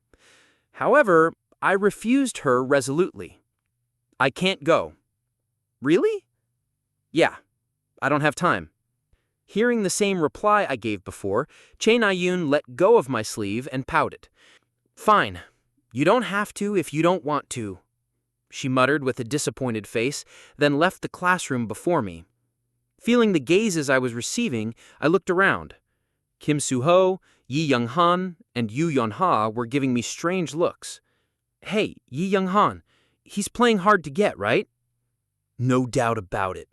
However, I refused her resolutely. I can't go. Really? Yeah, I don't have time. Hearing the same reply I gave before, Chae Na-yoon let go of my sleeve and pouted. Fine, you don't have to if you don't want to, she muttered with a disappointed face, then left the classroom before me. Feeling the gazes I was receiving, I looked around. Kim Soo-ho, Yi Young-han, and Yoo Yeon-ha were giving me strange looks. Hey, Yi Young-han, he's playing hard to get, right? No doubt about it.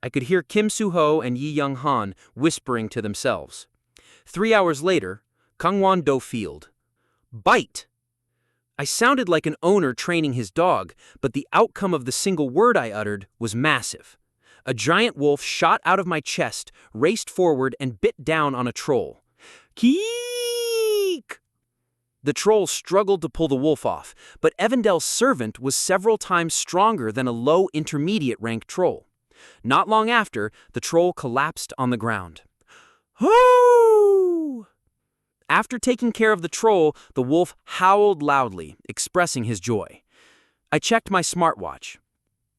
I could hear Kim Soo-ho and Yi Young-han whispering to themselves. 3 hours later, Gangwon-do Field. Bite! I sounded like an owner training his dog, but the outcome of the single word I uttered was massive. A giant wolf shot out of my chest, raced forward, and bit down on a troll. Keek! The troll struggled to pull the wolf off, but Evendel's servant was several times stronger than a low intermediate rank troll. Not long after, the troll collapsed on the ground. Hoo! After taking care of the troll, the wolf howled loudly, expressing his joy. I checked my smartwatch.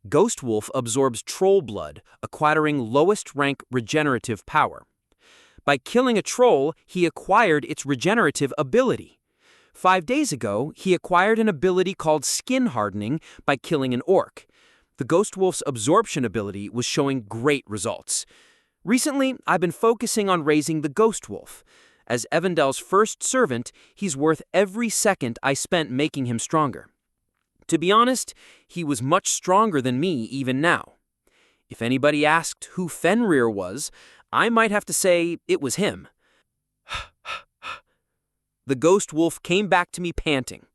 Ghost Wolf absorbs troll blood, acquiring lowest rank regenerative power. By killing a troll, he acquired its regenerative ability. 5 days ago, he acquired an ability called skin hardening by killing an orc. The Ghost Wolf's absorption ability was showing great results. Recently, I've been focusing on raising the Ghost Wolf. As Evendel's first servant, he's worth every second I spent making him stronger. To be honest, he was much stronger than me even now. If anybody asked who Fenrir was, I might have to say it was him. The Ghost Wolf came back to me panting.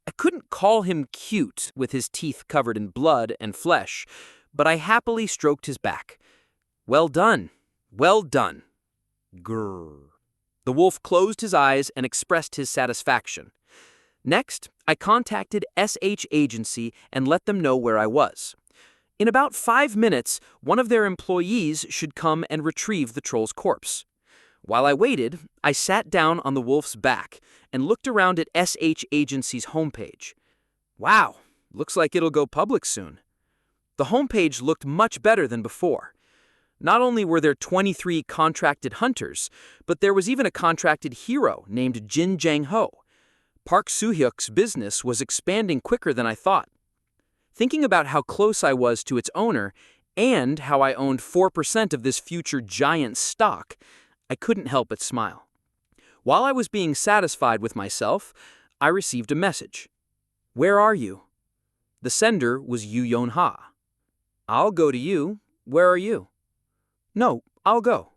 I couldn't call him cute with his teeth covered in blood and flesh, but I happily stroked his back. Well done. Well done. Grrr. The wolf closed his eyes and expressed his satisfaction. Next, I contacted SH Agency and let them know where I was. In about 5 minutes, one of their employees should come and retrieve the troll's corpse. While I waited, I sat down on the wolf's back and looked around at SH Agency's homepage. Wow, looks like it'll go public soon. The homepage looked much better than before. Not only were there 23 contracted hunters, but there was even a contracted hero named Jin Jang-ho. Park Soo-hyuk's business was expanding quicker than I thought. Thinking about how close I was to its owner and how I owned 4% of this future giant stock, I couldn't help but smile. While I was being satisfied with myself, I received a message. Where are you? The sender was Yu Yon-ha. I'll go to you. Where are you? No, I'll go.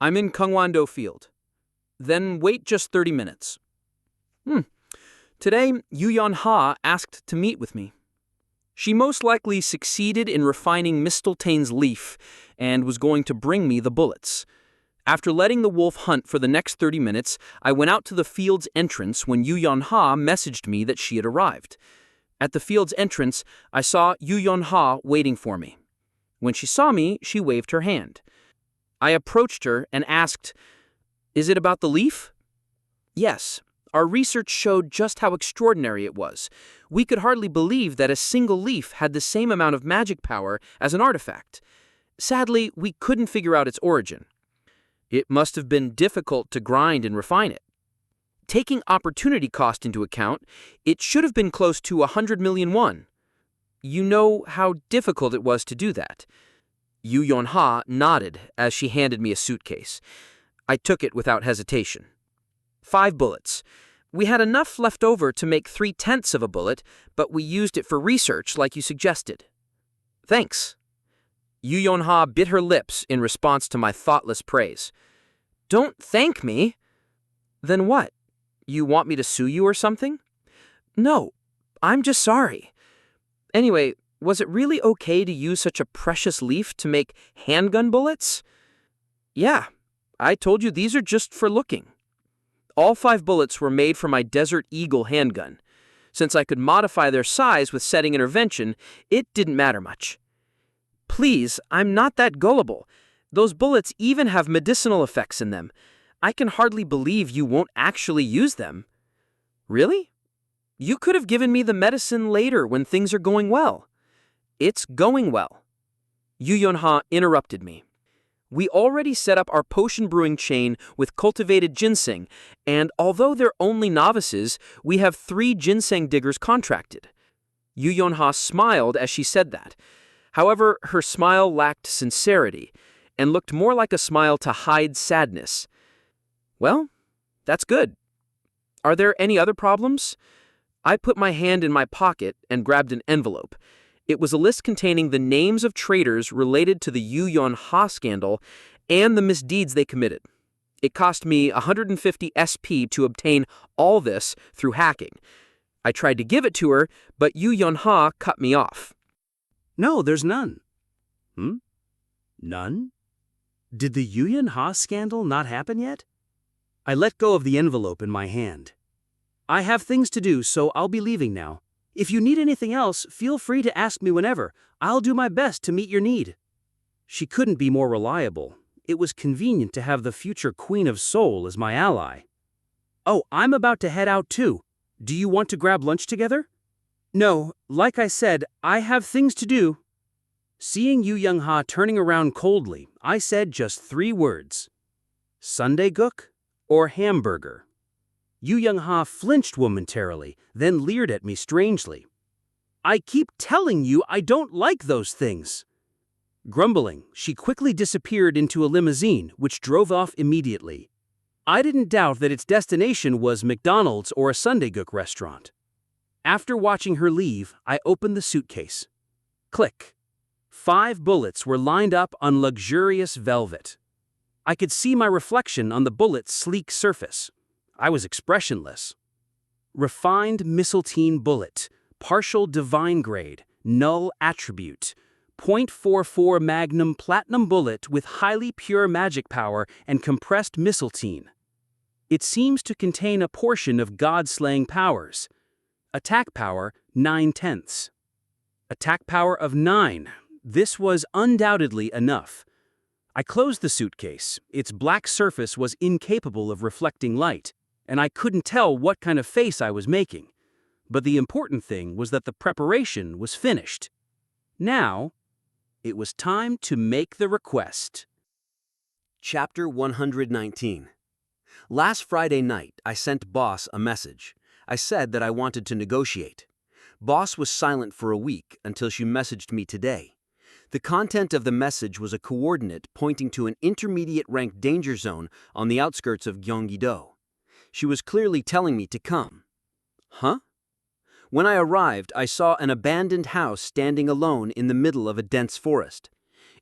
I'm in Gangwon-do Field. Then wait just 30 minutes. Today, Yu Yon-ha asked to meet with me. She most likely succeeded in refining Mistletane's leaf and was going to bring me the bullets. After letting the wolf hunt for the next 30 minutes, I went out to the field's entrance when Yu Yon-ha messaged me that she had arrived. At the field's entrance, I saw Yu Yon-ha waiting for me. When she saw me, she waved her hand. I approached her and asked, "Is it about the leaf?" Yes. Our research showed just how extraordinary it was. We could hardly believe that a single leaf had the same amount of magic power as an artifact. Sadly, we couldn't figure out its origin. It must have been difficult to grind and refine it. Taking opportunity cost into account, it should have been close to 100 million won. You know how difficult it was to do that. Yu Yon-ha nodded as she handed me a suitcase. I took it without hesitation. 5 bullets. We had enough left over to make 3/10 of a bullet, but we used it for research like you suggested. Thanks. Yu Yon-ha bit her lips in response to my thoughtless praise. Don't thank me. Then what? You want me to sue you or something? No, I'm just sorry. Anyway, was it really okay to use such a precious leaf to make handgun bullets? Yeah, I told you these are just for looking. All 5 bullets were made for my Desert Eagle handgun. Since I could modify their size with setting intervention, it didn't matter much. Please, I'm not that gullible. Those bullets even have medicinal effects in them. I can hardly believe you won't actually use them. Really? You could have given me the medicine later when things are going well. It's going well. Yu Yon-ha interrupted me. We already set up our potion brewing chain with cultivated ginseng, and although they're only novices, we have 3 ginseng diggers contracted. Yu Yon-ha smiled as she said that. However, her smile lacked sincerity and looked more like a smile to hide sadness. Well, that's good. Are there any other problems? I put my hand in my pocket and grabbed an envelope. It was a list containing the names of traitors related to the Yu Yon-ha scandal and the misdeeds they committed. It cost me 150 SP to obtain all this through hacking. I tried to give it to her, but Yu Yon-ha cut me off. No, there's none. None? Did the Yu Yon-ha scandal not happen yet? I let go of the envelope in my hand. I have things to do, so I'll be leaving now. If you need anything else, feel free to ask me whenever. I'll do my best to meet your need. She couldn't be more reliable. It was convenient to have the future Queen of Seoul as my ally. Oh, I'm about to head out too. Do you want to grab lunch together? No, like I said, I have things to do. Seeing Yu Yon-ha turning around coldly, I said just 3 words. Sundae gook or hamburger? Yu Yon-ha flinched momentarily, then leered at me strangely. I keep telling you I don't like those things. Grumbling, she quickly disappeared into a limousine, which drove off immediately. I didn't doubt that its destination was McDonald's or a Sundae gook restaurant. After watching her leave, I opened the suitcase. Click. 5 bullets were lined up on luxurious velvet. I could see my reflection on the bullet's sleek surface. I was expressionless. Refined Mistletoe bullet, partial divine grade, null attribute, .44 Magnum Platinum Bullet with highly pure magic power and compressed mistletoe. It seems to contain a portion of God-slaying powers. Attack power, 9/10. Attack power of 9. This was undoubtedly enough. I closed the suitcase. Its black surface was incapable of reflecting light, and I couldn't tell what kind of face I was making. But the important thing was that the preparation was finished. Now, it was time to make the request. Chapter 119. Last Friday night, I sent Boss a message. I said that I wanted to negotiate. Boss was silent for a week until she messaged me today. The content of the message was a coordinate pointing to an intermediate-ranked danger zone on the outskirts of Gyeonggi-do. She was clearly telling me to come. Huh? When I arrived, I saw an abandoned house standing alone in the middle of a dense forest.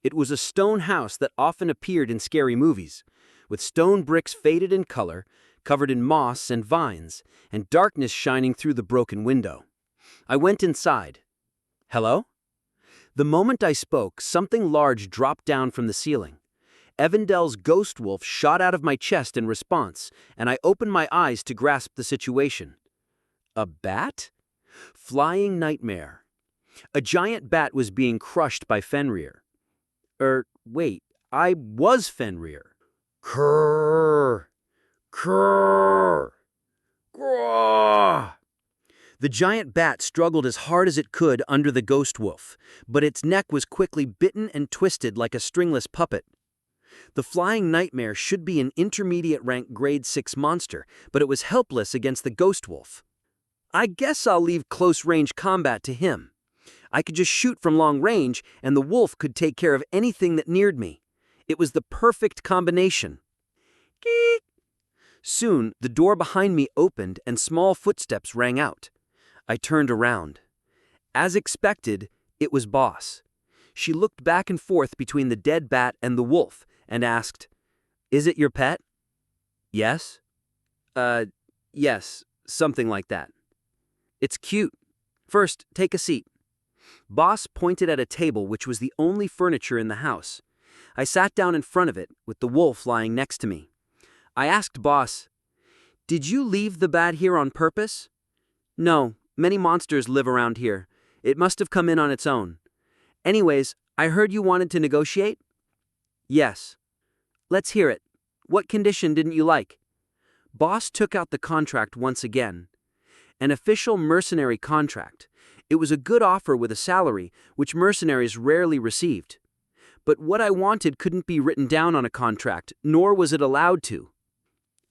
It was a stone house that often appeared in scary movies, with stone bricks faded in color, covered in moss and vines, and darkness shining through the broken window. I went inside. Hello? The moment I spoke, something large dropped down from the ceiling. Evandel's ghost wolf shot out of my chest in response, and I opened my eyes to grasp the situation. A bat? Flying nightmare. A giant bat was being crushed by Fenrir. Wait, I was Fenrir. Krrr. Krrr. Grrr. The giant bat struggled as hard as it could under the ghost wolf, but its neck was quickly bitten and twisted like a stringless puppet. The flying nightmare should be an intermediate-rank grade 6 monster, but it was helpless against the ghost wolf. I guess I'll leave close-range combat to him. I could just shoot from long range, and the wolf could take care of anything that neared me. It was the perfect combination. Geek! Soon, the door behind me opened and small footsteps rang out. I turned around. As expected, it was Boss. She looked back and forth between the dead bat and the wolf and asked, "Is it your pet?" Yes. Yes, something like that. It's cute. First, take a seat. Boss pointed at a table which was the only furniture in the house. I sat down in front of it, with the wolf lying next to me. I asked Boss, "Did you leave the bat here on purpose?" "No, many monsters live around here. It must have come in on its own. Anyways, I heard you wanted to negotiate?" "Yes." "Let's hear it. What condition didn't you like?" Boss took out the contract once again. An official mercenary contract. It was a good offer with a salary, which mercenaries rarely received. But what I wanted couldn't be written down on a contract, nor was it allowed to.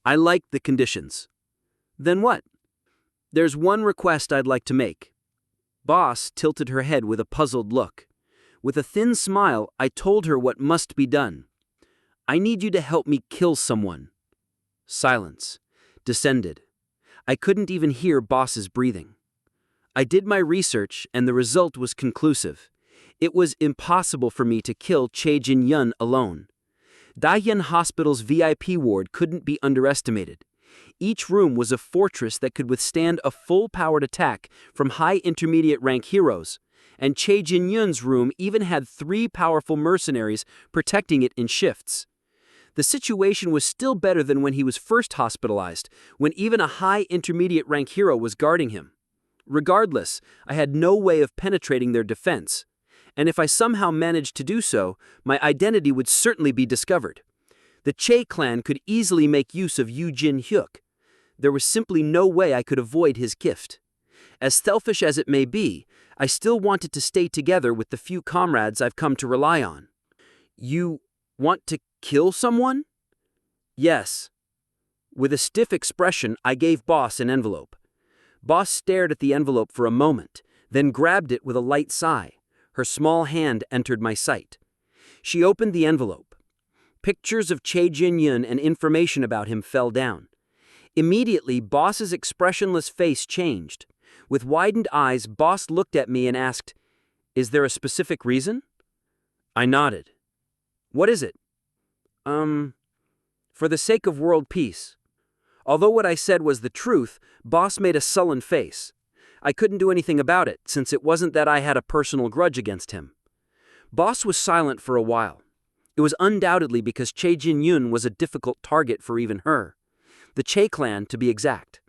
I liked the conditions. Then what? "There's one request I'd like to make." Boss tilted her head with a puzzled look. With a thin smile, I told her what must be done. "I need you to help me kill someone." Silence descended. I couldn't even hear Boss's breathing. I did my research, and the result was conclusive. It was impossible for me to kill Chae Jin-yun alone. Dahyun Hospital's VIP ward couldn't be underestimated. Each room was a fortress that could withstand a full-powered attack from high-intermediate rank heroes, and Chae Jin-yun's room even had 3 powerful mercenaries protecting it in shifts. The situation was still better than when he was first hospitalized, when even a high-intermediate rank hero was guarding him. Regardless, I had no way of penetrating their defense. And if I somehow managed to do so, my identity would certainly be discovered. The Chae clan could easily make use of Yoo Jin-hyuk. There was simply no way I could avoid his gift. As selfish as it may be, I still wanted to stay together with the few comrades I've come to rely on. "You want to kill someone?" "Yes." With a stiff expression, I gave Boss an envelope. Boss stared at the envelope for a moment, then grabbed it with a light sigh. Her small hand entered my sight. She opened the envelope. Pictures of Chae Jin-yun and information about him fell down. Immediately, Boss's expressionless face changed. With widened eyes, Boss looked at me and asked, "Is there a specific reason?" I nodded. "What is it?" For the sake of world peace." Although what I said was the truth, Boss made a sullen face. I couldn't do anything about it, since it wasn't that I had a personal grudge against him. Boss was silent for a while. It was undoubtedly because Che Jin-yun was a difficult target for even her. The Che clan, to be exact.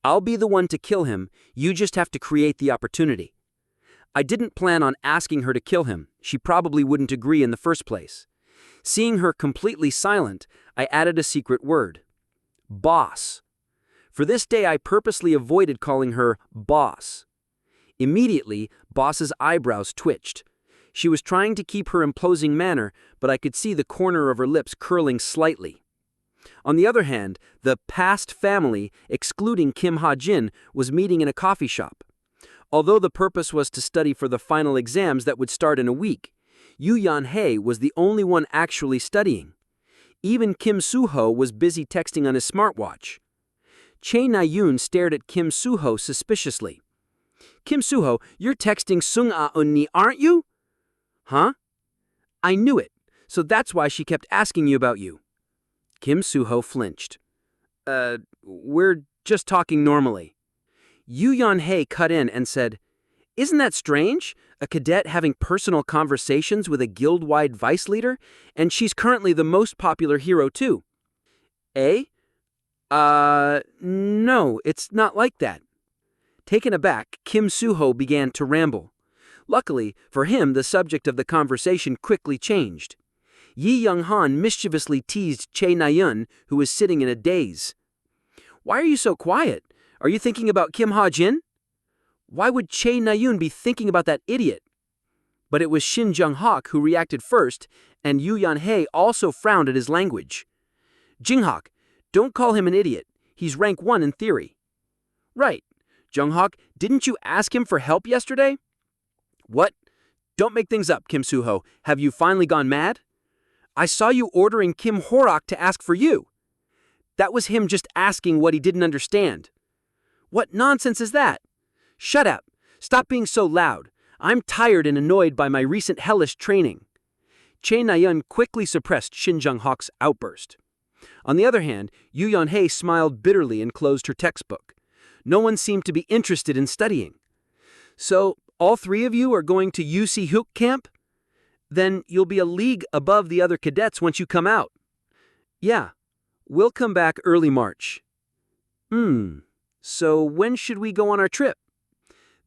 I'll be the one to kill him, you just have to create the opportunity. I didn't plan on asking her to kill him, she probably wouldn't agree in the first place. Seeing her completely silent, I added a secret word. Boss. For this day I purposely avoided calling her boss. Immediately, Boss's eyebrows twitched. She was trying to keep her imposing manner, but I could see the corner of her lips curling slightly. On the other hand, the past family, excluding Kim Hajin, was meeting in a coffee shop. Although the purpose was to study for the final exams that would start in a week, Yu Yan-hei was the only one actually studying. Even Kim Soo-ho was busy texting on his smartwatch. Che Na-yoon stared at Kim Soo-ho suspiciously. Kim Soo-ho, you're texting Sung-a-un-ni, aren't you? Huh? I knew it, so that's why she kept asking you about you. Kim Soo-ho flinched. We're just talking normally. Yu Yan-hei cut in and said, Isn't that strange? A cadet having personal conversations with a guild-wide vice leader? And she's currently the most popular hero too. Eh? No, it's not like that. Taken aback, Kim Soo-ho began to ramble. Luckily, for him, the subject of the conversation quickly changed. Yi Young-han mischievously teased Che Na-yoon, who was sitting in a daze. Why are you so quiet? Are you thinking about Kim Ha-jin? Why would Che Na-yoon be thinking about that idiot? But it was Shin Jung-hak who reacted first, and Yu Yan-hei also frowned at his language. Jing-hak, don't call him an idiot. He's rank 1 in theory. Right. Jung-hak, didn't you ask him for help yesterday? What? Don't make things up, Kim Soo-ho. Have you finally gone mad? I saw you ordering Kim Horak to ask for you. That was him just asking what he didn't understand. What nonsense is that? Shut up. Stop being so loud. I'm tired and annoyed by my recent hellish training. Che Na-yoon quickly suppressed Shin Jung-hak's outburst. On the other hand, Yu Yan-hei smiled bitterly and closed her textbook. No one seemed to be interested in studying. So, all three of you are going to UC Hook camp? Then you'll be a league above the other cadets once you come out. Yeah, we'll come back early March. So when should we go on our trip?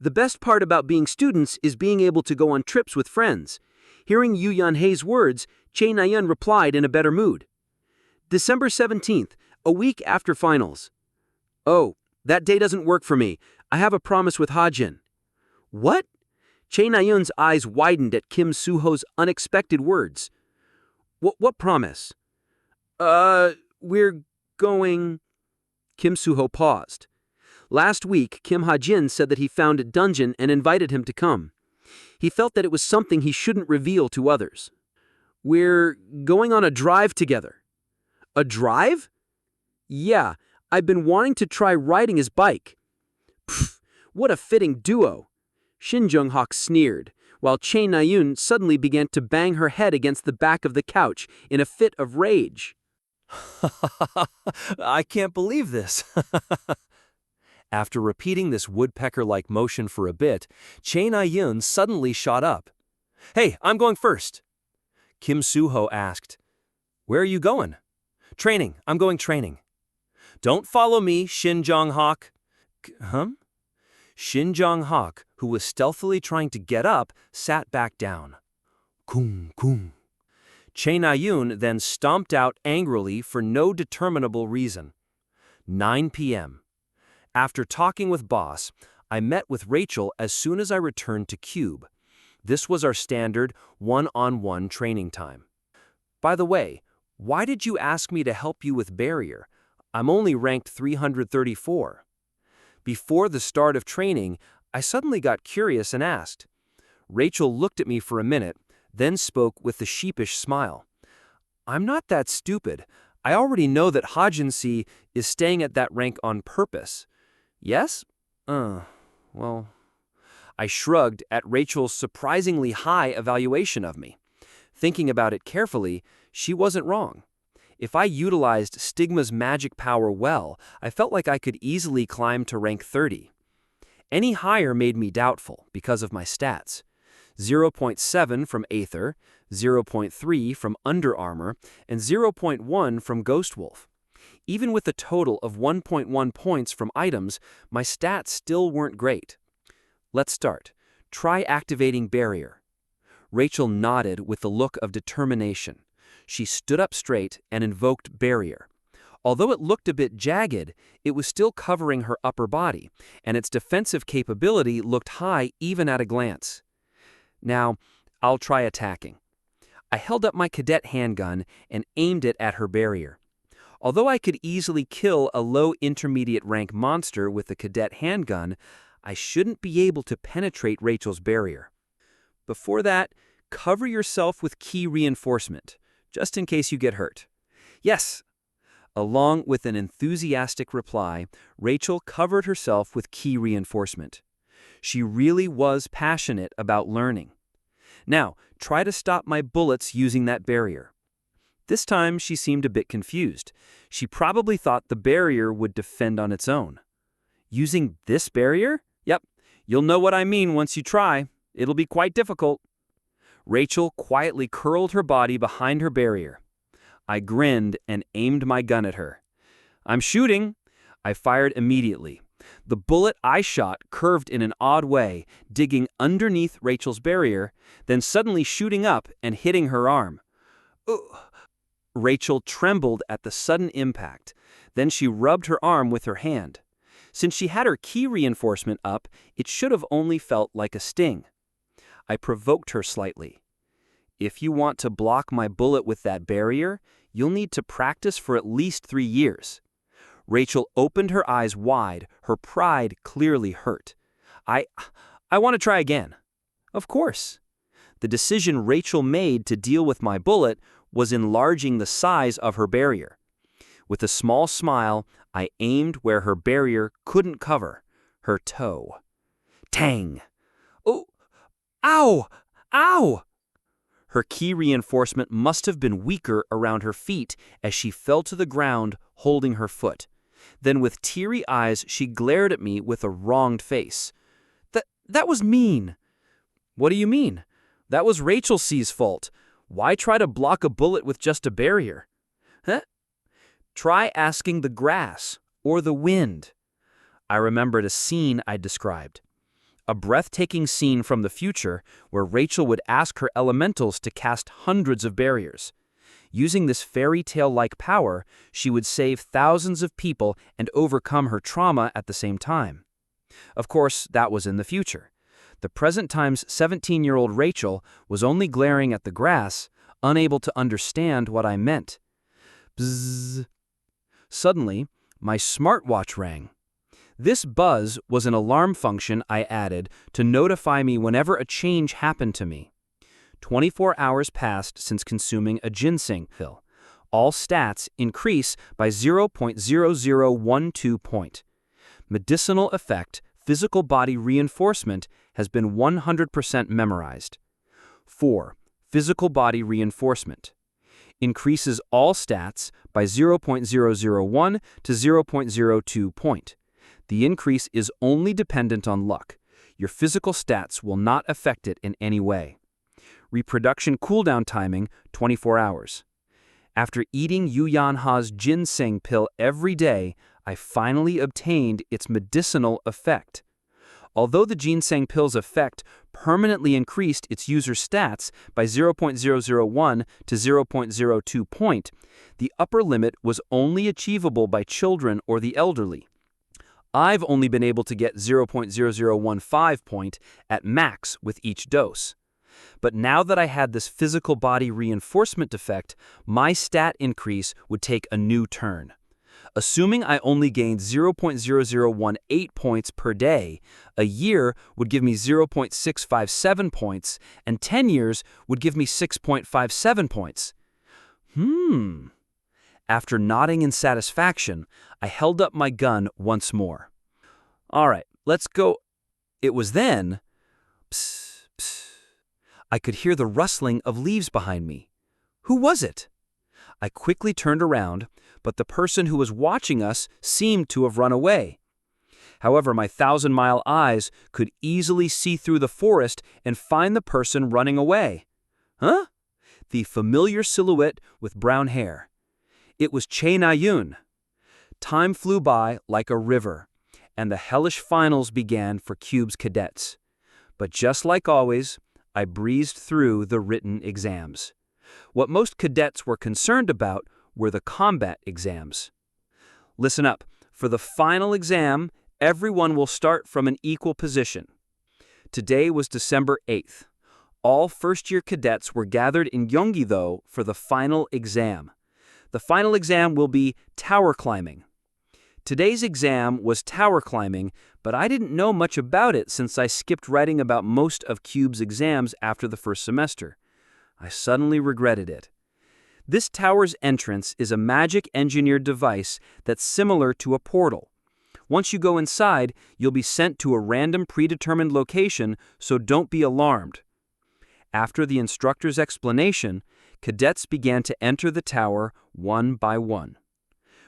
The best part about being students is being able to go on trips with friends. Hearing Yu Yan-hei's words, Che Na-yoon replied in a better mood. December 17th, a week after finals. Oh, that day doesn't work for me. I have a promise with Hajin. What? Che Na-yoon's eyes widened at Kim Soo-ho's unexpected words. What promise? We're going... Kim Soo-ho paused. Last week, Kim Ha-jin said that he found a dungeon and invited him to come. He felt that it was something he shouldn't reveal to others. We're going on a drive together. A drive? Yeah, I've been wanting to try riding his bike. Pfft, what a fitting duo. Shin Jung-hak sneered, while Che Na-yoon suddenly began to bang her head against the back of the couch in a fit of rage. I can't believe this. After repeating this woodpecker-like motion for a bit, Che Na-yoon suddenly shot up. Hey, I'm going first. Kim Soo-ho asked, Where are you going? Training. I'm going training. Don't follow me, Shin Jung-hak. Shin Jung-hak, who was stealthily trying to get up, sat back down. Kung, kung. Che Na-yoon then stomped out angrily for no determinable reason. 9 p.m. After talking with Boss, I met with Rachel as soon as I returned to Cube. This was our standard one-on-one training time. By the way, why did you ask me to help you with Barrier? I'm only ranked 334. Before the start of training, I suddenly got curious and asked. Rachel looked at me for a minute, then spoke with a sheepish smile. I'm not that stupid. I already know that Hajin is staying at that rank on purpose. Yes? Well... I shrugged at Rachel's surprisingly high evaluation of me. Thinking about it carefully, she wasn't wrong. If I utilized Stigma's magic power well, I felt like I could easily climb to rank 30. Any higher made me doubtful because of my stats. 0.7 from Aether, 0.3 from Under Armour, and 0.1 from Ghost Wolf. Even with a total of 1.1 points from items, my stats still weren't great. Let's start. Try activating Barrier. Rachel nodded with a look of determination. She stood up straight and invoked Barrier. Although it looked a bit jagged, it was still covering her upper body, and its defensive capability looked high even at a glance. Now, I'll try attacking. I held up my cadet handgun and aimed it at her barrier. Although I could easily kill a low intermediate rank monster with the cadet handgun, I shouldn't be able to penetrate Rachel's barrier. Before that, cover yourself with key reinforcement, just in case you get hurt. Yes! Along with an enthusiastic reply, Rachel covered herself with key reinforcement. She really was passionate about learning. Now, try to stop my bullets using that barrier. This time, she seemed a bit confused. She probably thought the barrier would defend on its own. Using this barrier? Yep, you'll know what I mean once you try. It'll be quite difficult. Rachel quietly curled her body behind her barrier. I grinned and aimed my gun at her. I'm shooting. I fired immediately. The bullet I shot curved in an odd way, digging underneath Rachel's barrier, then suddenly shooting up and hitting her arm. Ugh. Rachel trembled at the sudden impact. Then she rubbed her arm with her hand. Since she had her key reinforcement up, it should have only felt like a sting. I provoked her slightly. If you want to block my bullet with that barrier, you'll need to practice for at least 3 years. Rachel opened her eyes wide, her pride clearly hurt. I want to try again. Of course. The decision Rachel made to deal with my bullet was enlarging the size of her barrier. With a small smile, I aimed where her barrier couldn't cover, her toe. Tang! Oh! Ow! Ow! Her key reinforcement must have been weaker around her feet as she fell to the ground, holding her foot. Then with teary eyes, she glared at me with a wronged face. That was mean. What do you mean? That was Rachel C's fault. Why try to block a bullet with just a barrier? Huh? Try asking the grass or the wind. I remembered a scene I described. A breathtaking scene from the future where Rachel would ask her elementals to cast hundreds of barriers. Using this fairy tale-like power, she would save thousands of people and overcome her trauma at the same time. Of course, that was in the future. The present time's 17-year-old Rachel was only glaring at the grass, unable to understand what I meant. Bzzz. Suddenly, my smartwatch rang. This buzz was an alarm function I added to notify me whenever a change happened to me. 24 hours passed since consuming a ginseng pill. All stats increase by 0.0012 point. Medicinal effect, physical body reinforcement has been 100% memorized. 4. Physical body reinforcement. Increases all stats by 0.001 to 0.02 point. The increase is only dependent on luck. Your physical stats will not affect it in any way. Reproduction cooldown timing, 24 hours. After eating Yu Yanha's ginseng pill every day, I finally obtained its medicinal effect. Although the ginseng pill's effect permanently increased its user stats by 0.001 to 0.02 point, the upper limit was only achievable by children or the elderly. I've only been able to get 0.0015 point at max with each dose. But now that I had this physical body reinforcement effect, my stat increase would take a new turn. Assuming I only gained 0.0018 points per day, a year would give me 0.657 points, and 10 years would give me 6.57 points. After nodding in satisfaction, I held up my gun once more. All right, let's go. It was then, psst, psst, I could hear the rustling of leaves behind me. Who was it? I quickly turned around, but the person who was watching us seemed to have run away. However, my 1,000-mile eyes could easily see through the forest and find the person running away. Huh? The familiar silhouette with brown hair. It was Chae Na-yoon. Time flew by like a river, and the hellish finals began for CUBE's cadets. But just like always, I breezed through the written exams. What most cadets were concerned about were the combat exams. Listen up. For the final exam, everyone will start from an equal position. Today was December 8th. All first-year cadets were gathered in Gyeonggi-do for the final exam. The final exam will be tower climbing. Today's exam was tower climbing, but I didn't know much about it since I skipped writing about most of CUBE's exams after the first semester. I suddenly regretted it. This tower's entrance is a magic-engineered device that's similar to a portal. Once you go inside, you'll be sent to a random predetermined location, so don't be alarmed. After the instructor's explanation, cadets began to enter the tower one by one.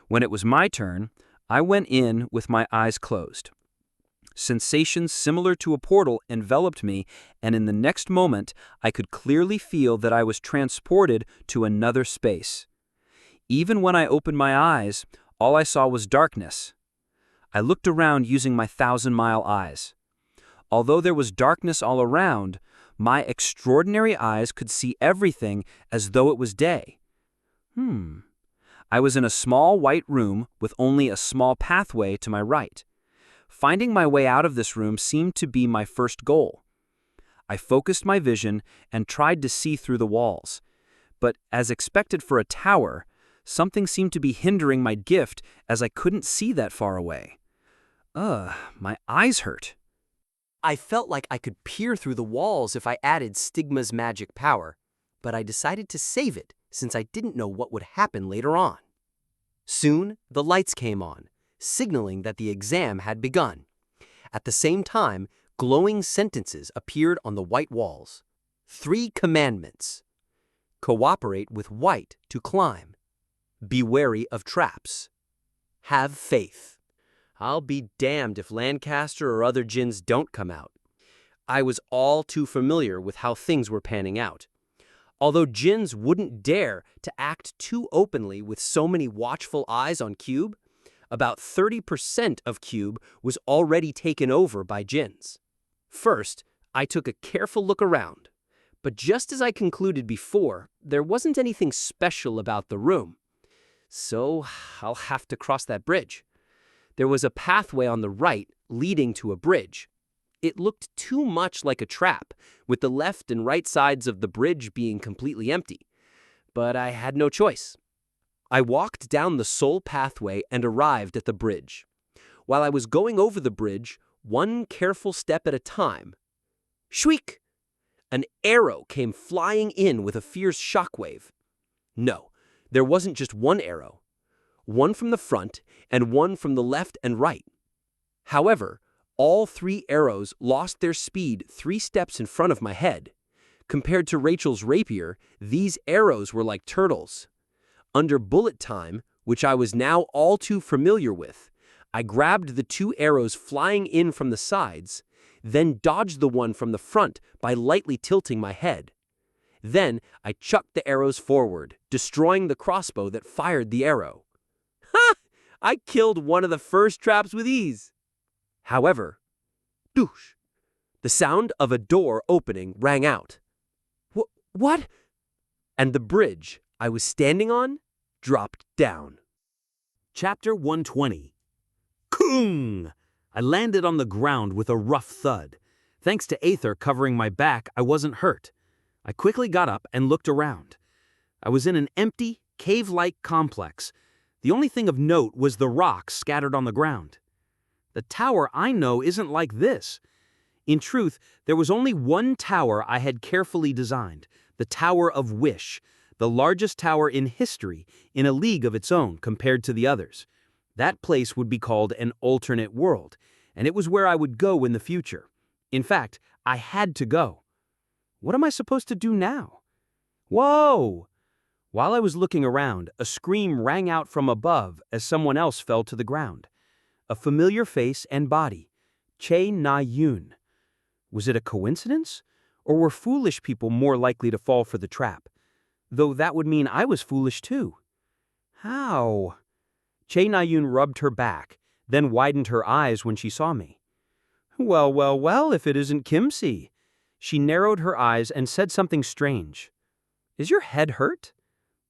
When it was my turn, I went in with my eyes closed. Sensations similar to a portal enveloped me, and in the next moment, I could clearly feel that I was transported to another space. Even when I opened my eyes, all I saw was darkness. I looked around using my 1,000-mile eyes. Although there was darkness all around, my extraordinary eyes could see everything as though it was day. I was in a small white room with only a small pathway to my right. Finding my way out of this room seemed to be my first goal. I focused my vision and tried to see through the walls. But as expected for a tower, something seemed to be hindering my gift as I couldn't see that far away. My eyes hurt. I felt like I could peer through the walls if I added Stigma's magic power, but I decided to save it since I didn't know what would happen later on. Soon, the lights came on, signaling that the exam had begun. At the same time, glowing sentences appeared on the white walls. 3 commandments. Cooperate with white to climb. Be wary of traps. Have faith. I'll be damned if Lancaster or other djinns don't come out. I was all too familiar with how things were panning out. Although djinns wouldn't dare to act too openly with so many watchful eyes on CUBE, about 30% of CUBE was already taken over by djinns. First, I took a careful look around, but just as I concluded before, there wasn't anything special about the room. So I'll have to cross that bridge. There was a pathway on the right leading to a bridge. It looked too much like a trap, with the left and right sides of the bridge being completely empty. But I had no choice. I walked down the sole pathway and arrived at the bridge. While I was going over the bridge, one careful step at a time, shriek! An arrow came flying in with a fierce shockwave. No, there wasn't just one arrow. One from the front and one from the left and right. However, all 3 arrows lost their speed 3 steps in front of my head. Compared to Rachel's rapier, these arrows were like turtles. Under bullet time, which I was now all too familiar with, I grabbed the 2 arrows flying in from the sides, then dodged the one from the front by lightly tilting my head. Then I chucked the arrows forward, destroying the crossbow that fired the arrow. Ha! I killed one of the first traps with ease. However, doosh! The sound of a door opening rang out. What? And the bridge I was standing on dropped down. Chapter 120. Kung! I landed on the ground with a rough thud. Thanks to Aether covering my back, I wasn't hurt. I quickly got up and looked around. I was in an empty, cave-like complex. The only thing of note was the rocks scattered on the ground. The tower I know isn't like this. In truth, there was only one tower I had carefully designed, the Tower of Wish, the largest tower in history, in a league of its own compared to the others. That place would be called an alternate world, and it was where I would go in the future. In fact, I had to go. What am I supposed to do now? Whoa! While I was looking around, a scream rang out from above as someone else fell to the ground. A familiar face and body. Che Na-yoon. Was it a coincidence? Or were foolish people more likely to fall for the trap? Though that would mean I was foolish too. How? Che Na-yoon rubbed her back, then widened her eyes when she saw me. Well, well, well, if it isn't Kimsey. She narrowed her eyes and said something strange. Is your head hurt?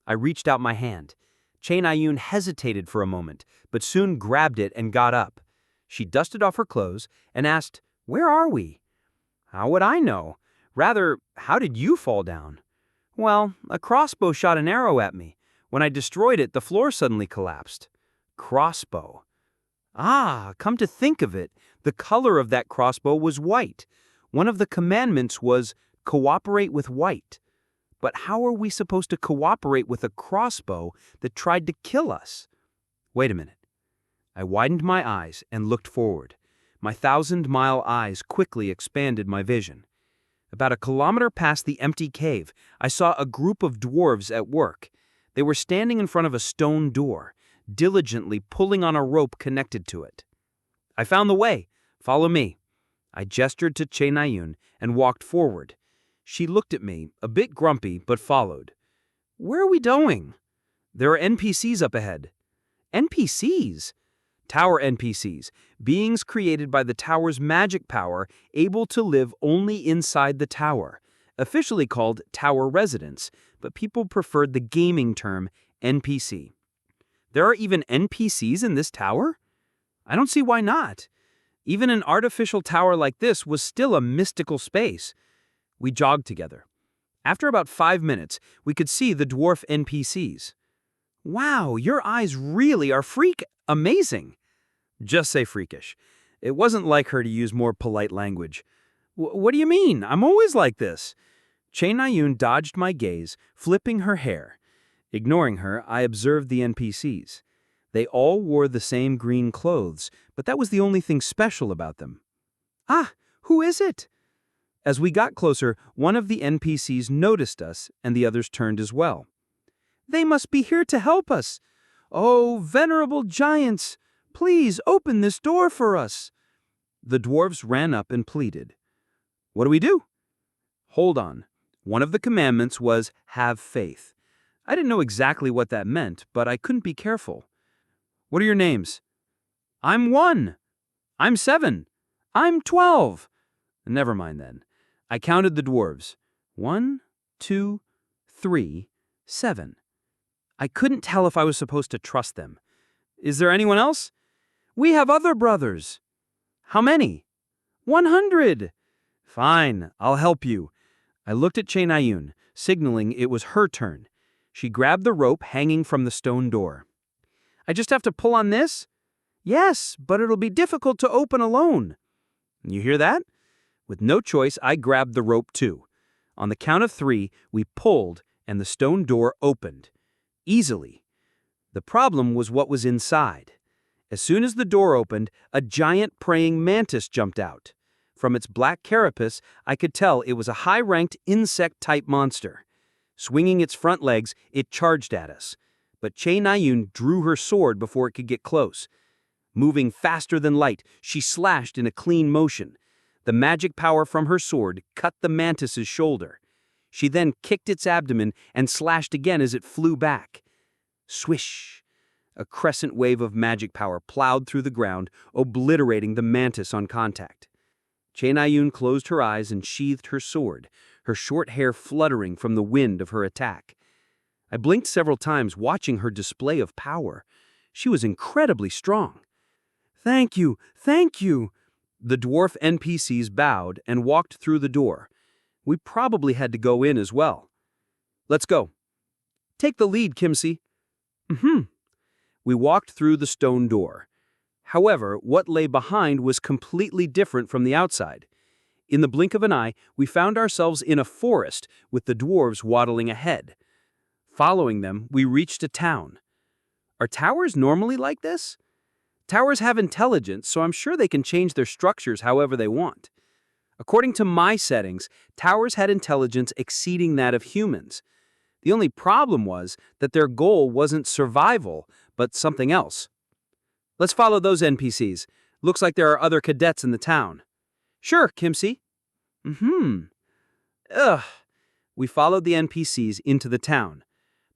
I reached out my hand. Che Na-yoon hesitated for a moment, but soon grabbed it and got up. She dusted off her clothes and asked, "Where are we?" How would I know? Rather, how did you fall down? Well, a crossbow shot an arrow at me. When I destroyed it, the floor suddenly collapsed. Crossbow. Ah, come to think of it, the color of that crossbow was white. One of the commandments was cooperate with white. But how are we supposed to cooperate with a crossbow that tried to kill us? Wait a minute. I widened my eyes and looked forward. My 1,000-mile eyes quickly expanded my vision. About a kilometer past the empty cave, I saw a group of dwarves at work. They were standing in front of a stone door, diligently pulling on a rope connected to it. I found the way. Follow me. I gestured to Che Na-yoon and walked forward. She looked at me, a bit grumpy, but followed. Where are we going? There are NPCs up ahead. NPCs? Tower NPCs, beings created by the tower's magic power, able to live only inside the tower, officially called tower residents, but people preferred the gaming term NPC. There are even NPCs in this tower? I don't see why not. Even an artificial tower like this was still a mystical space. We jogged together. After about 5 minutes, we could see the dwarf NPCs. Wow, your eyes really are amazing. Just say freakish. It wasn't like her to use more polite language. What do you mean? I'm always like this. Che Na-yoon dodged my gaze, flipping her hair. Ignoring her, I observed the NPCs. They all wore the same green clothes, but that was the only thing special about them. Ah, who is it? As we got closer, one of the NPCs noticed us, and the others turned as well. They must be here to help us. Oh, venerable giants! Please open this door for us. The dwarves ran up and pleaded. What do we do? Hold on. One of the commandments was have faith. I didn't know exactly what that meant, but I couldn't be careful. What are your names? I'm 1. I'm 7. I'm 12. Never mind then. I counted the dwarves. 1, 2, 3, 7. I couldn't tell if I was supposed to trust them. Is there anyone else? We have other brothers. How many? 100. Fine, I'll help you. I looked at Che Na-yoon, signaling it was her turn. She grabbed the rope hanging from the stone door. I just have to pull on this? Yes, but it'll be difficult to open alone. You hear that? With no choice, I grabbed the rope too. On the count of 3, we pulled, and the stone door opened. Easily. The problem was what was inside. As soon as the door opened, a giant praying mantis jumped out. From its black carapace, I could tell it was a high-ranked insect-type monster. Swinging its front legs, it charged at us. But Che Na-yoon drew her sword before it could get close. Moving faster than light, she slashed in a clean motion. The magic power from her sword cut the mantis's shoulder. She then kicked its abdomen and slashed again as it flew back. Swish! A crescent wave of magic power plowed through the ground, obliterating the mantis on contact. Che Na-yoon closed her eyes and sheathed her sword, her short hair fluttering from the wind of her attack. I blinked several times, watching her display of power. She was incredibly strong. Thank you, thank you. The dwarf NPCs bowed and walked through the door. We probably had to go in as well. Let's go. Take the lead, Kimsey. We walked through the stone door. However, what lay behind was completely different from the outside. In the blink of an eye, we found ourselves in a forest with the dwarves waddling ahead. Following them, we reached a town. Are towers normally like this? Towers have intelligence, so I'm sure they can change their structures however they want. According to my settings, towers had intelligence exceeding that of humans. The only problem was that their goal wasn't survival, but something else. Let's follow those NPCs. Looks like there are other cadets in the town. Sure, Kimsey. Ugh. We followed the NPCs into the town.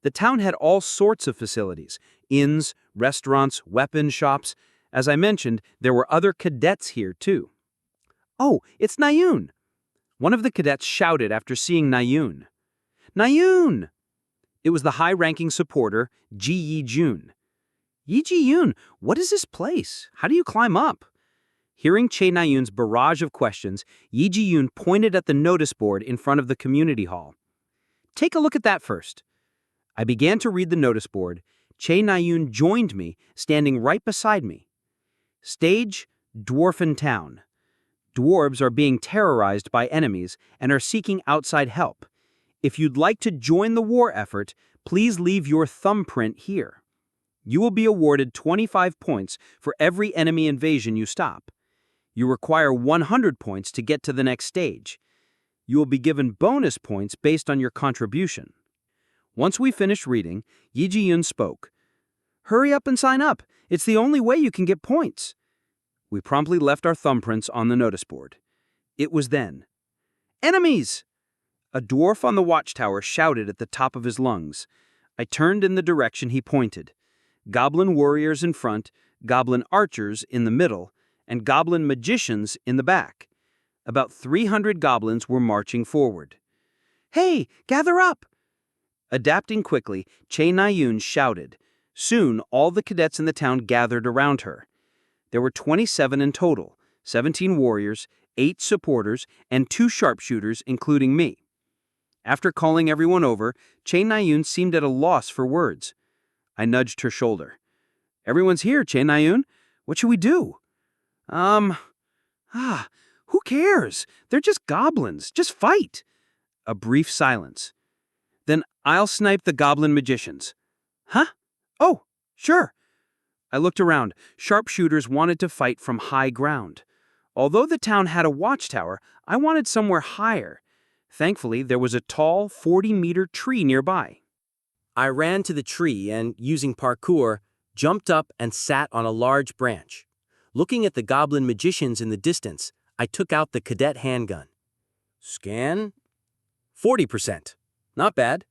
The town had all sorts of facilities: inns, restaurants, weapon shops. As I mentioned, there were other cadets here, too. Oh, it's Nayun! One of the cadets shouted after seeing Nayun. Nayun! It was the high-ranking supporter, Ji Yi-jun. Yi-ji-yun, what is this place? How do you climb up? Hearing Che Nayun's barrage of questions, Yi-ji-yun pointed at the notice board in front of the community hall. Take a look at that first. I began to read the notice board. Che Nayun joined me, standing right beside me. Stage, Dwarfen Town. Dwarves are being terrorized by enemies and are seeking outside help. If you'd like to join the war effort, please leave your thumbprint here. You will be awarded 25 points for every enemy invasion you stop. You require 100 points to get to the next stage. You will be given bonus points based on your contribution. Once we finished reading, Yi Ji-yun spoke. Hurry up and sign up. It's the only way you can get points. We promptly left our thumbprints on the notice board. It was then. Enemies! A dwarf on the watchtower shouted at the top of his lungs. I turned in the direction he pointed. Goblin warriors in front, goblin archers in the middle, and goblin magicians in the back. About 300 goblins were marching forward. Hey, gather up! Adapting quickly, Che Nayun shouted. Soon, all the cadets in the town gathered around her. There were 27 in total, 17 warriors, 8 supporters, and 2 sharpshooters, including me. After calling everyone over, Che Nayun seemed at a loss for words. I nudged her shoulder. Everyone's here, Che Nayun. What should we do? Who cares? They're just goblins. Just fight. A brief silence. Then I'll snipe the goblin magicians. Huh? Oh, sure. I looked around. Sharpshooters wanted to fight from high ground. Although the town had a watchtower, I wanted somewhere higher. Thankfully, there was a tall, 40-meter tree nearby. I ran to the tree and, using parkour, jumped up and sat on a large branch. Looking at the goblin magicians in the distance, I took out the cadet handgun. Scan? 40%. Not bad.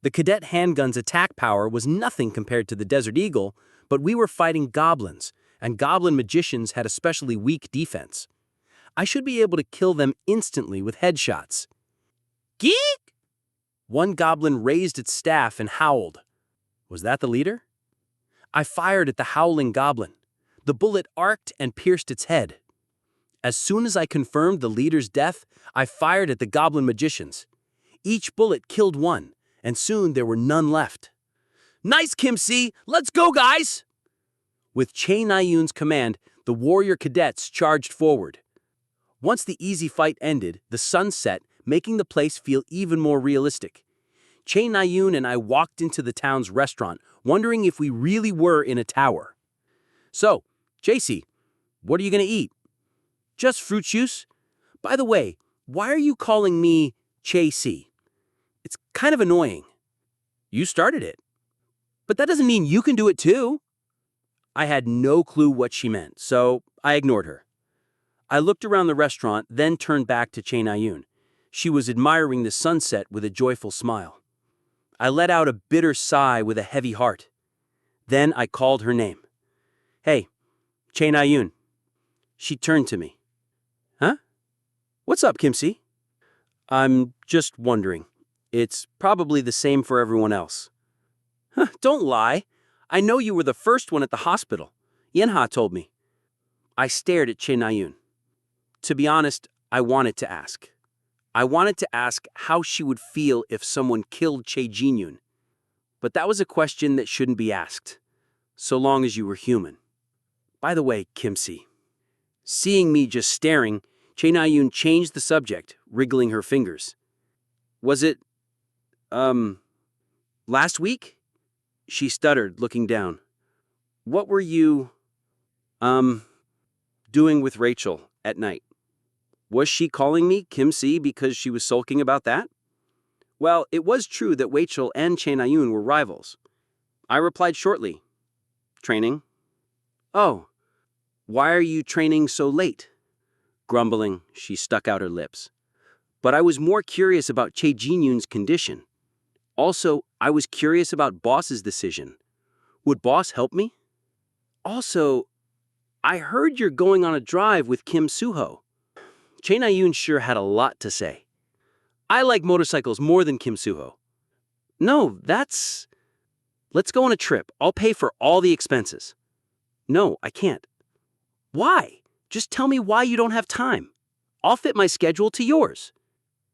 The cadet handgun's attack power was nothing compared to the Desert Eagle, but we were fighting goblins, and goblin magicians had especially weak defense. I should be able to kill them instantly with headshots. Geek! One goblin raised its staff and howled. Was that the leader? I fired at the howling goblin. The bullet arced and pierced its head. As soon as I confirmed the leader's death, I fired at the goblin magicians. Each bullet killed one, and soon there were none left. Nice, Kimsey! Let's go, guys! With Che Nayun's command, the warrior cadets charged forward. Once the easy fight ended, the sun set, making the place feel even more realistic. Che Nayun and I walked into the town's restaurant, wondering if we really were in a tower. So, JC, what are you going to eat? Just fruit juice? By the way, why are you calling me Che-C? It's kind of annoying. You started it. But that doesn't mean you can do it too. I had no clue what she meant, so I ignored her. I looked around the restaurant, then turned back to Che Nayun. She was admiring the sunset with a joyful smile. I let out a bitter sigh with a heavy heart. Then I called her name. Hey, Che Nayun. She turned to me. Huh? What's up, Kimsey? I'm just wondering. It's probably the same for everyone else. Huh, don't lie. I know you were the first one at the hospital. Yenha told me. I stared at Che Nayun. To be honest, I wanted to ask. I wanted to ask how she would feel if someone killed Che Jinyun. But that was a question that shouldn't be asked, so long as you were human. By the way, Kimsey. Seeing me just staring, Che Nayun changed the subject, wriggling her fingers. Was it, last week? She stuttered, looking down. What were you, doing with Rachel at night? Was she calling me Kimsey because she was sulking about that? Well, it was true that Rachel and Che Nayun were rivals. I replied shortly. Training. Oh, why are you training so late? Grumbling, she stuck out her lips. But I was more curious about Che Jinyun's condition. Also, I was curious about Boss's decision. Would Boss help me? Also, I heard you're going on a drive with Kim Suho. Che Nayun sure had a lot to say. I like motorcycles more than Kim Suho. No, Let's go on a trip. I'll pay for all the expenses. No, I can't. Why? Just tell me why you don't have time. I'll fit my schedule to yours.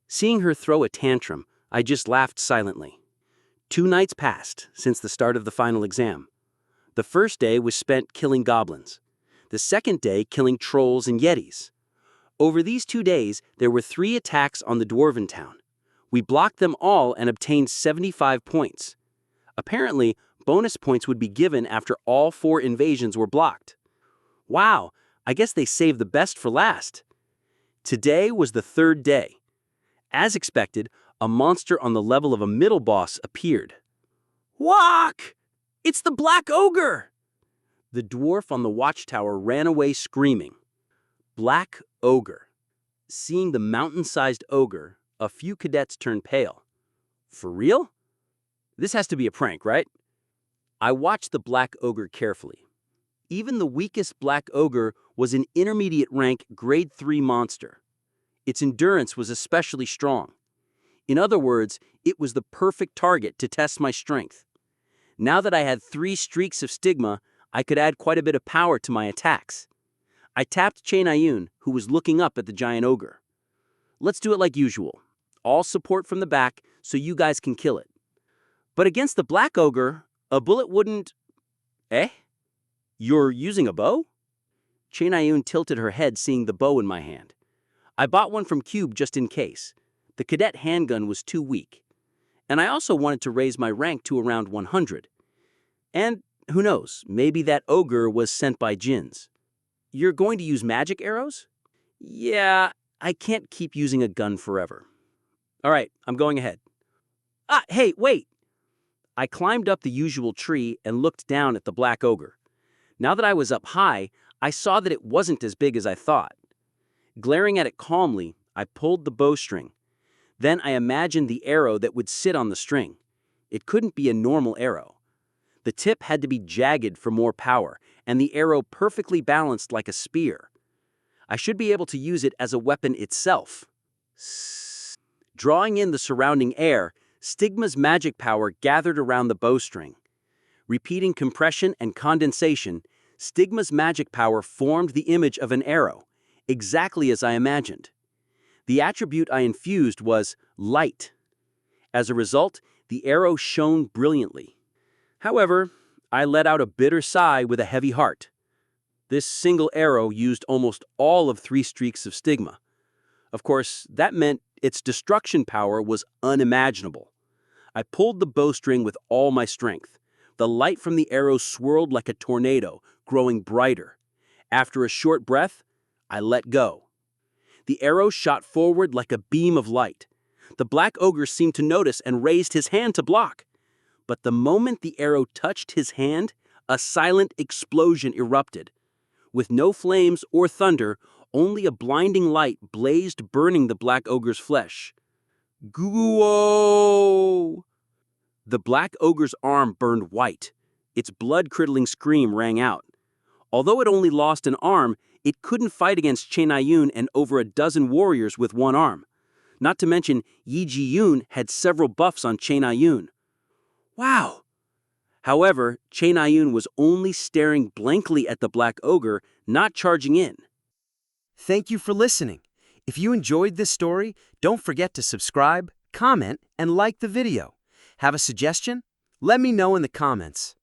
Seeing her throw a tantrum, I just laughed silently. 2 nights passed since the start of the final exam. The first day was spent killing goblins. The second day killing trolls and yetis. Over these 2 days, there were 3 attacks on the dwarven town. We blocked them all and obtained 75 points. Apparently, bonus points would be given after all 4 invasions were blocked. Wow, I guess they saved the best for last. Today was the 3rd day. As expected, a monster on the level of a middle boss appeared. Walk! It's the Black Ogre! The dwarf on the watchtower ran away screaming. Black Ogre. Seeing the mountain-sized ogre, a few cadets turned pale. For real? This has to be a prank, right? I watched the Black Ogre carefully. Even the weakest Black Ogre was an intermediate rank grade 3 monster. Its endurance was especially strong. In other words, it was the perfect target to test my strength. Now that I had 3 streaks of stigma, I could add quite a bit of power to my attacks. I tapped Che Nayun, who was looking up at the giant ogre. Let's do it like usual. All support from the back so you guys can kill it. But against the Black Ogre, a bullet wouldn't... Eh? You're using a bow? Che Nayun tilted her head seeing the bow in my hand. I bought one from Cube just in case. The cadet handgun was too weak. And I also wanted to raise my rank to around 100. And who knows, maybe that ogre was sent by Jinns. You're going to use magic arrows? Yeah, I can't keep using a gun forever. All right, I'm going ahead. Hey, wait! I climbed up the usual tree and looked down at the Black Ogre. Now that I was up high, I saw that it wasn't as big as I thought. Glaring at it calmly, I pulled the bowstring. Then I imagined the arrow that would sit on the string. It couldn't be a normal arrow. The tip had to be jagged for more power, and the arrow perfectly balanced like a spear. I should be able to use it as a weapon itself. Drawing in the surrounding air, Stigma's magic power gathered around the bowstring. Repeating compression and condensation, Stigma's magic power formed the image of an arrow, exactly as I imagined. The attribute I infused was light. As a result, the arrow shone brilliantly. However, I let out a bitter sigh with a heavy heart. This single arrow used almost all of 3 streaks of stigma. Of course, that meant its destruction power was unimaginable. I pulled the bowstring with all my strength. The light from the arrow swirled like a tornado, growing brighter. After a short breath, I let go. The arrow shot forward like a beam of light. The Black Ogre seemed to notice and raised his hand to block. But the moment the arrow touched his hand, a silent explosion erupted. With no flames or thunder, only a blinding light blazed, burning the Black Ogre's flesh. Guo! The Black Ogre's arm burned white. Its blood-curdling scream rang out. Although it only lost an arm, it couldn't fight against Che Nayun and over a dozen warriors with one arm. Not to mention, Yi Ji-yoon had several buffs on Che Nayun. Wow! However, Che Nayun was only staring blankly at the Black Ogre, not charging in. Thank you for listening. If you enjoyed this story, don't forget to subscribe, comment, and like the video. Have a suggestion? Let me know in the comments.